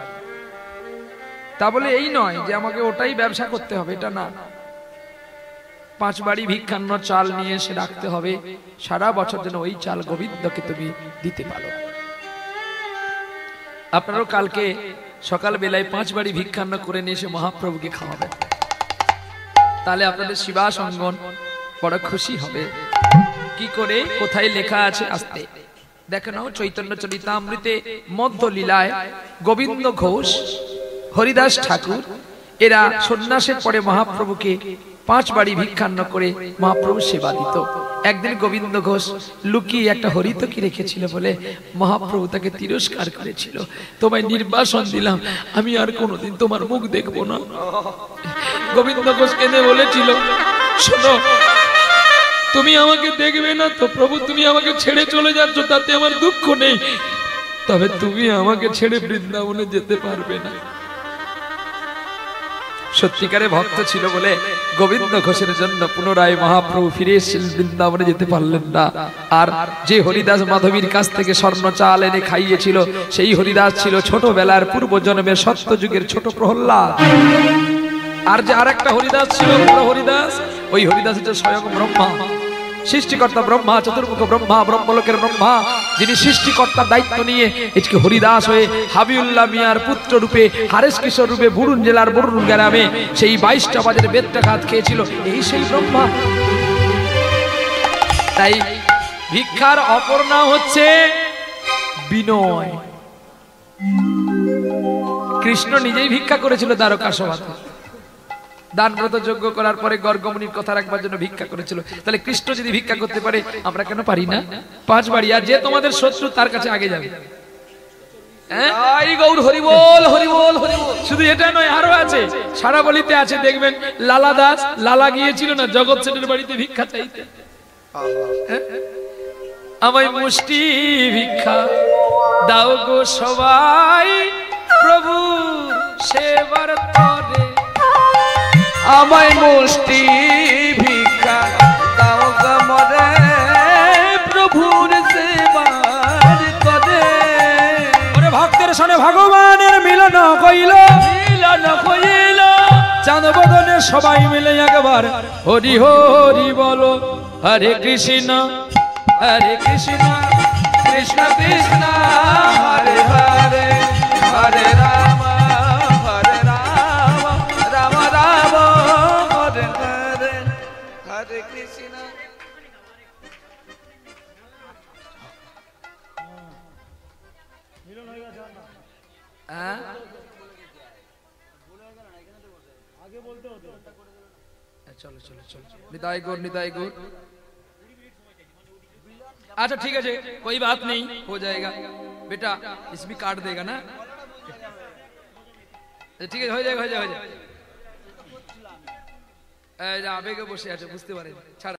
তা বলে এই নয় যে আমাকে ওটাই ব্যবসা করতে হবে, এটা না। 5 বাড়ি ভিক্ষান্ন চাল নিয়ে এসে রাখতে হবে, সারা বছর যেন ওই চাল গোবিন্দকে তুমি দিতে পারো। আপনারাও কালকে সকাল বেলায় 5 বাড়ি ভিক্ষান্ন করে নিয়ে এসে মহাপ্রভুকে খাওয়াবেন, তাহলে আপনাদের শিবাস অঙ্গন বড় খুশি হবে। কি করে, কোথায় লেখা আছে আসতে দেখে নাও। চৈতন্য চরিতামৃতে মধ্য লীলায় গোবিন্দ ঘোষ, হরিদাস ঠাকুর এরা সন্ন্যাসের পরে মহাপ্রভুকে 5 বাড়ি ভিক্ষান্ন করে মহাপ্রভু সেবা দিত। একদিন গোবিন্দ ঘোষ লুকিয়ে একটা হরিতকি রেখেছিল বলে মহাপ্রভু তাকে তিরস্কার করেছিল। তোমায় নির্বাসন দিলাম, আমি আর কোনোদিন তোমার মুখ দেখবো না। গোবিন্দ ঘোষ কেঁদে বলেছিল, শোনো, তুমি আমাকে দেখবে না তো প্রভু, তুমি আমাকে ছেড়ে চলে যাচ্ছ, তাতে আমার দুঃখ নেই, তবে তুমি আমাকে ছেড়ে বৃন্দাবনে যেতে পারবে না। সত্যিকারে ভক্ত ছিল বলে গোবিন্দ ঘোষের জন্য পুনরায় মহাপ্রভু ফিরে এসেছিলেন, বৃন্দাবনে যেতে পারলেন না। আর যে হরিদাস মাধবীর কাছ থেকে স্বর্ণ চাল এনে খাইয়েছিল, সেই হরিদাস ছিল ছোটবেলার পূর্ব জন্মের সত্য যুগের ছোট প্রহ্লাদ। আর যে আরেকটা হরিদাস ছিল বড় হরিদাস, ওই হরিদাস হচ্ছে স্বয়ং ব্রহ্মা, সৃষ্টিকর্তা ব্রহ্মা, চতুর্মুখ ব্রহ্মা, ব্রহ্মলোকের ব্রহ্মা, যিনি সৃষ্টিকর্তার দায়িত্ব নিয়ে আজকে হরিদাস হয়ে হাবিউল্লাহ মিয়ার পুত্র রূপে, হারেস কিশোর রূপে বুরুন জেলার বুরুন গ্রামে সেই 22টা বাজারে বেত্রাঘাত খেয়েছিল, এই সেই ব্রহ্মা। তাই ভিক্ষার অপর নাম হচ্ছে বিনয়। কৃষ্ণ নিজেই ভিক্ষা করেছিল দ্বারকা সভাতে, দানব্রত যজ্ঞ করার পরে গর্গমুনির কথা রাখবার জন্য ভিক্ষা করেছিল। তাহলে কৃষ্ণ যদি ভিক্ষা করতে পারে, আমরা কেন পারি না? 5 বাড়ি, আর যে তোমাদের শত্রু তার কাছে আগে যাবে। গৌর হরিবোল হরিবোল হরিবোল। শুধু এটা নয়, আরো আছে, সারা বলিতে আছে, দেখবেন লালা দাস, লালা গিয়েছিল না জগৎ সেনের বাড়িতে ভিক্ষা চাইতে। আমায় মুষ্টি ভিক্ষা দাও গো সবাই প্রভু সেবার তরে। আমায় মুষ্টি ভিক্ষা দাও গো মরে প্রভুর সেবার করে। ওরে ভক্তের সনে ভগবানের মিলন কইল, মিলন হইল চাঁদ বদনে সবাই মিলে একবার হরি হরি বলো। হরে কৃষ্ণ হরে কৃষ্ণ কৃষ্ণ কৃষ্ণ হরে হরে হরে রাম রাম রাম হরে হরে হরে কৃষ্ণ। হ্যাঁ? चलो चलो चलो निताई गौर निताई गौर। अच्छा ठीक है जी, कोई बात नहीं, हो जाएगा बेटा, इसमें काट देगा ना। ठीक है, हो जाएगा हो जाएगा हो जाएगा। আবেগে বসে আছে, বুঝতে পারেন। ছাড়।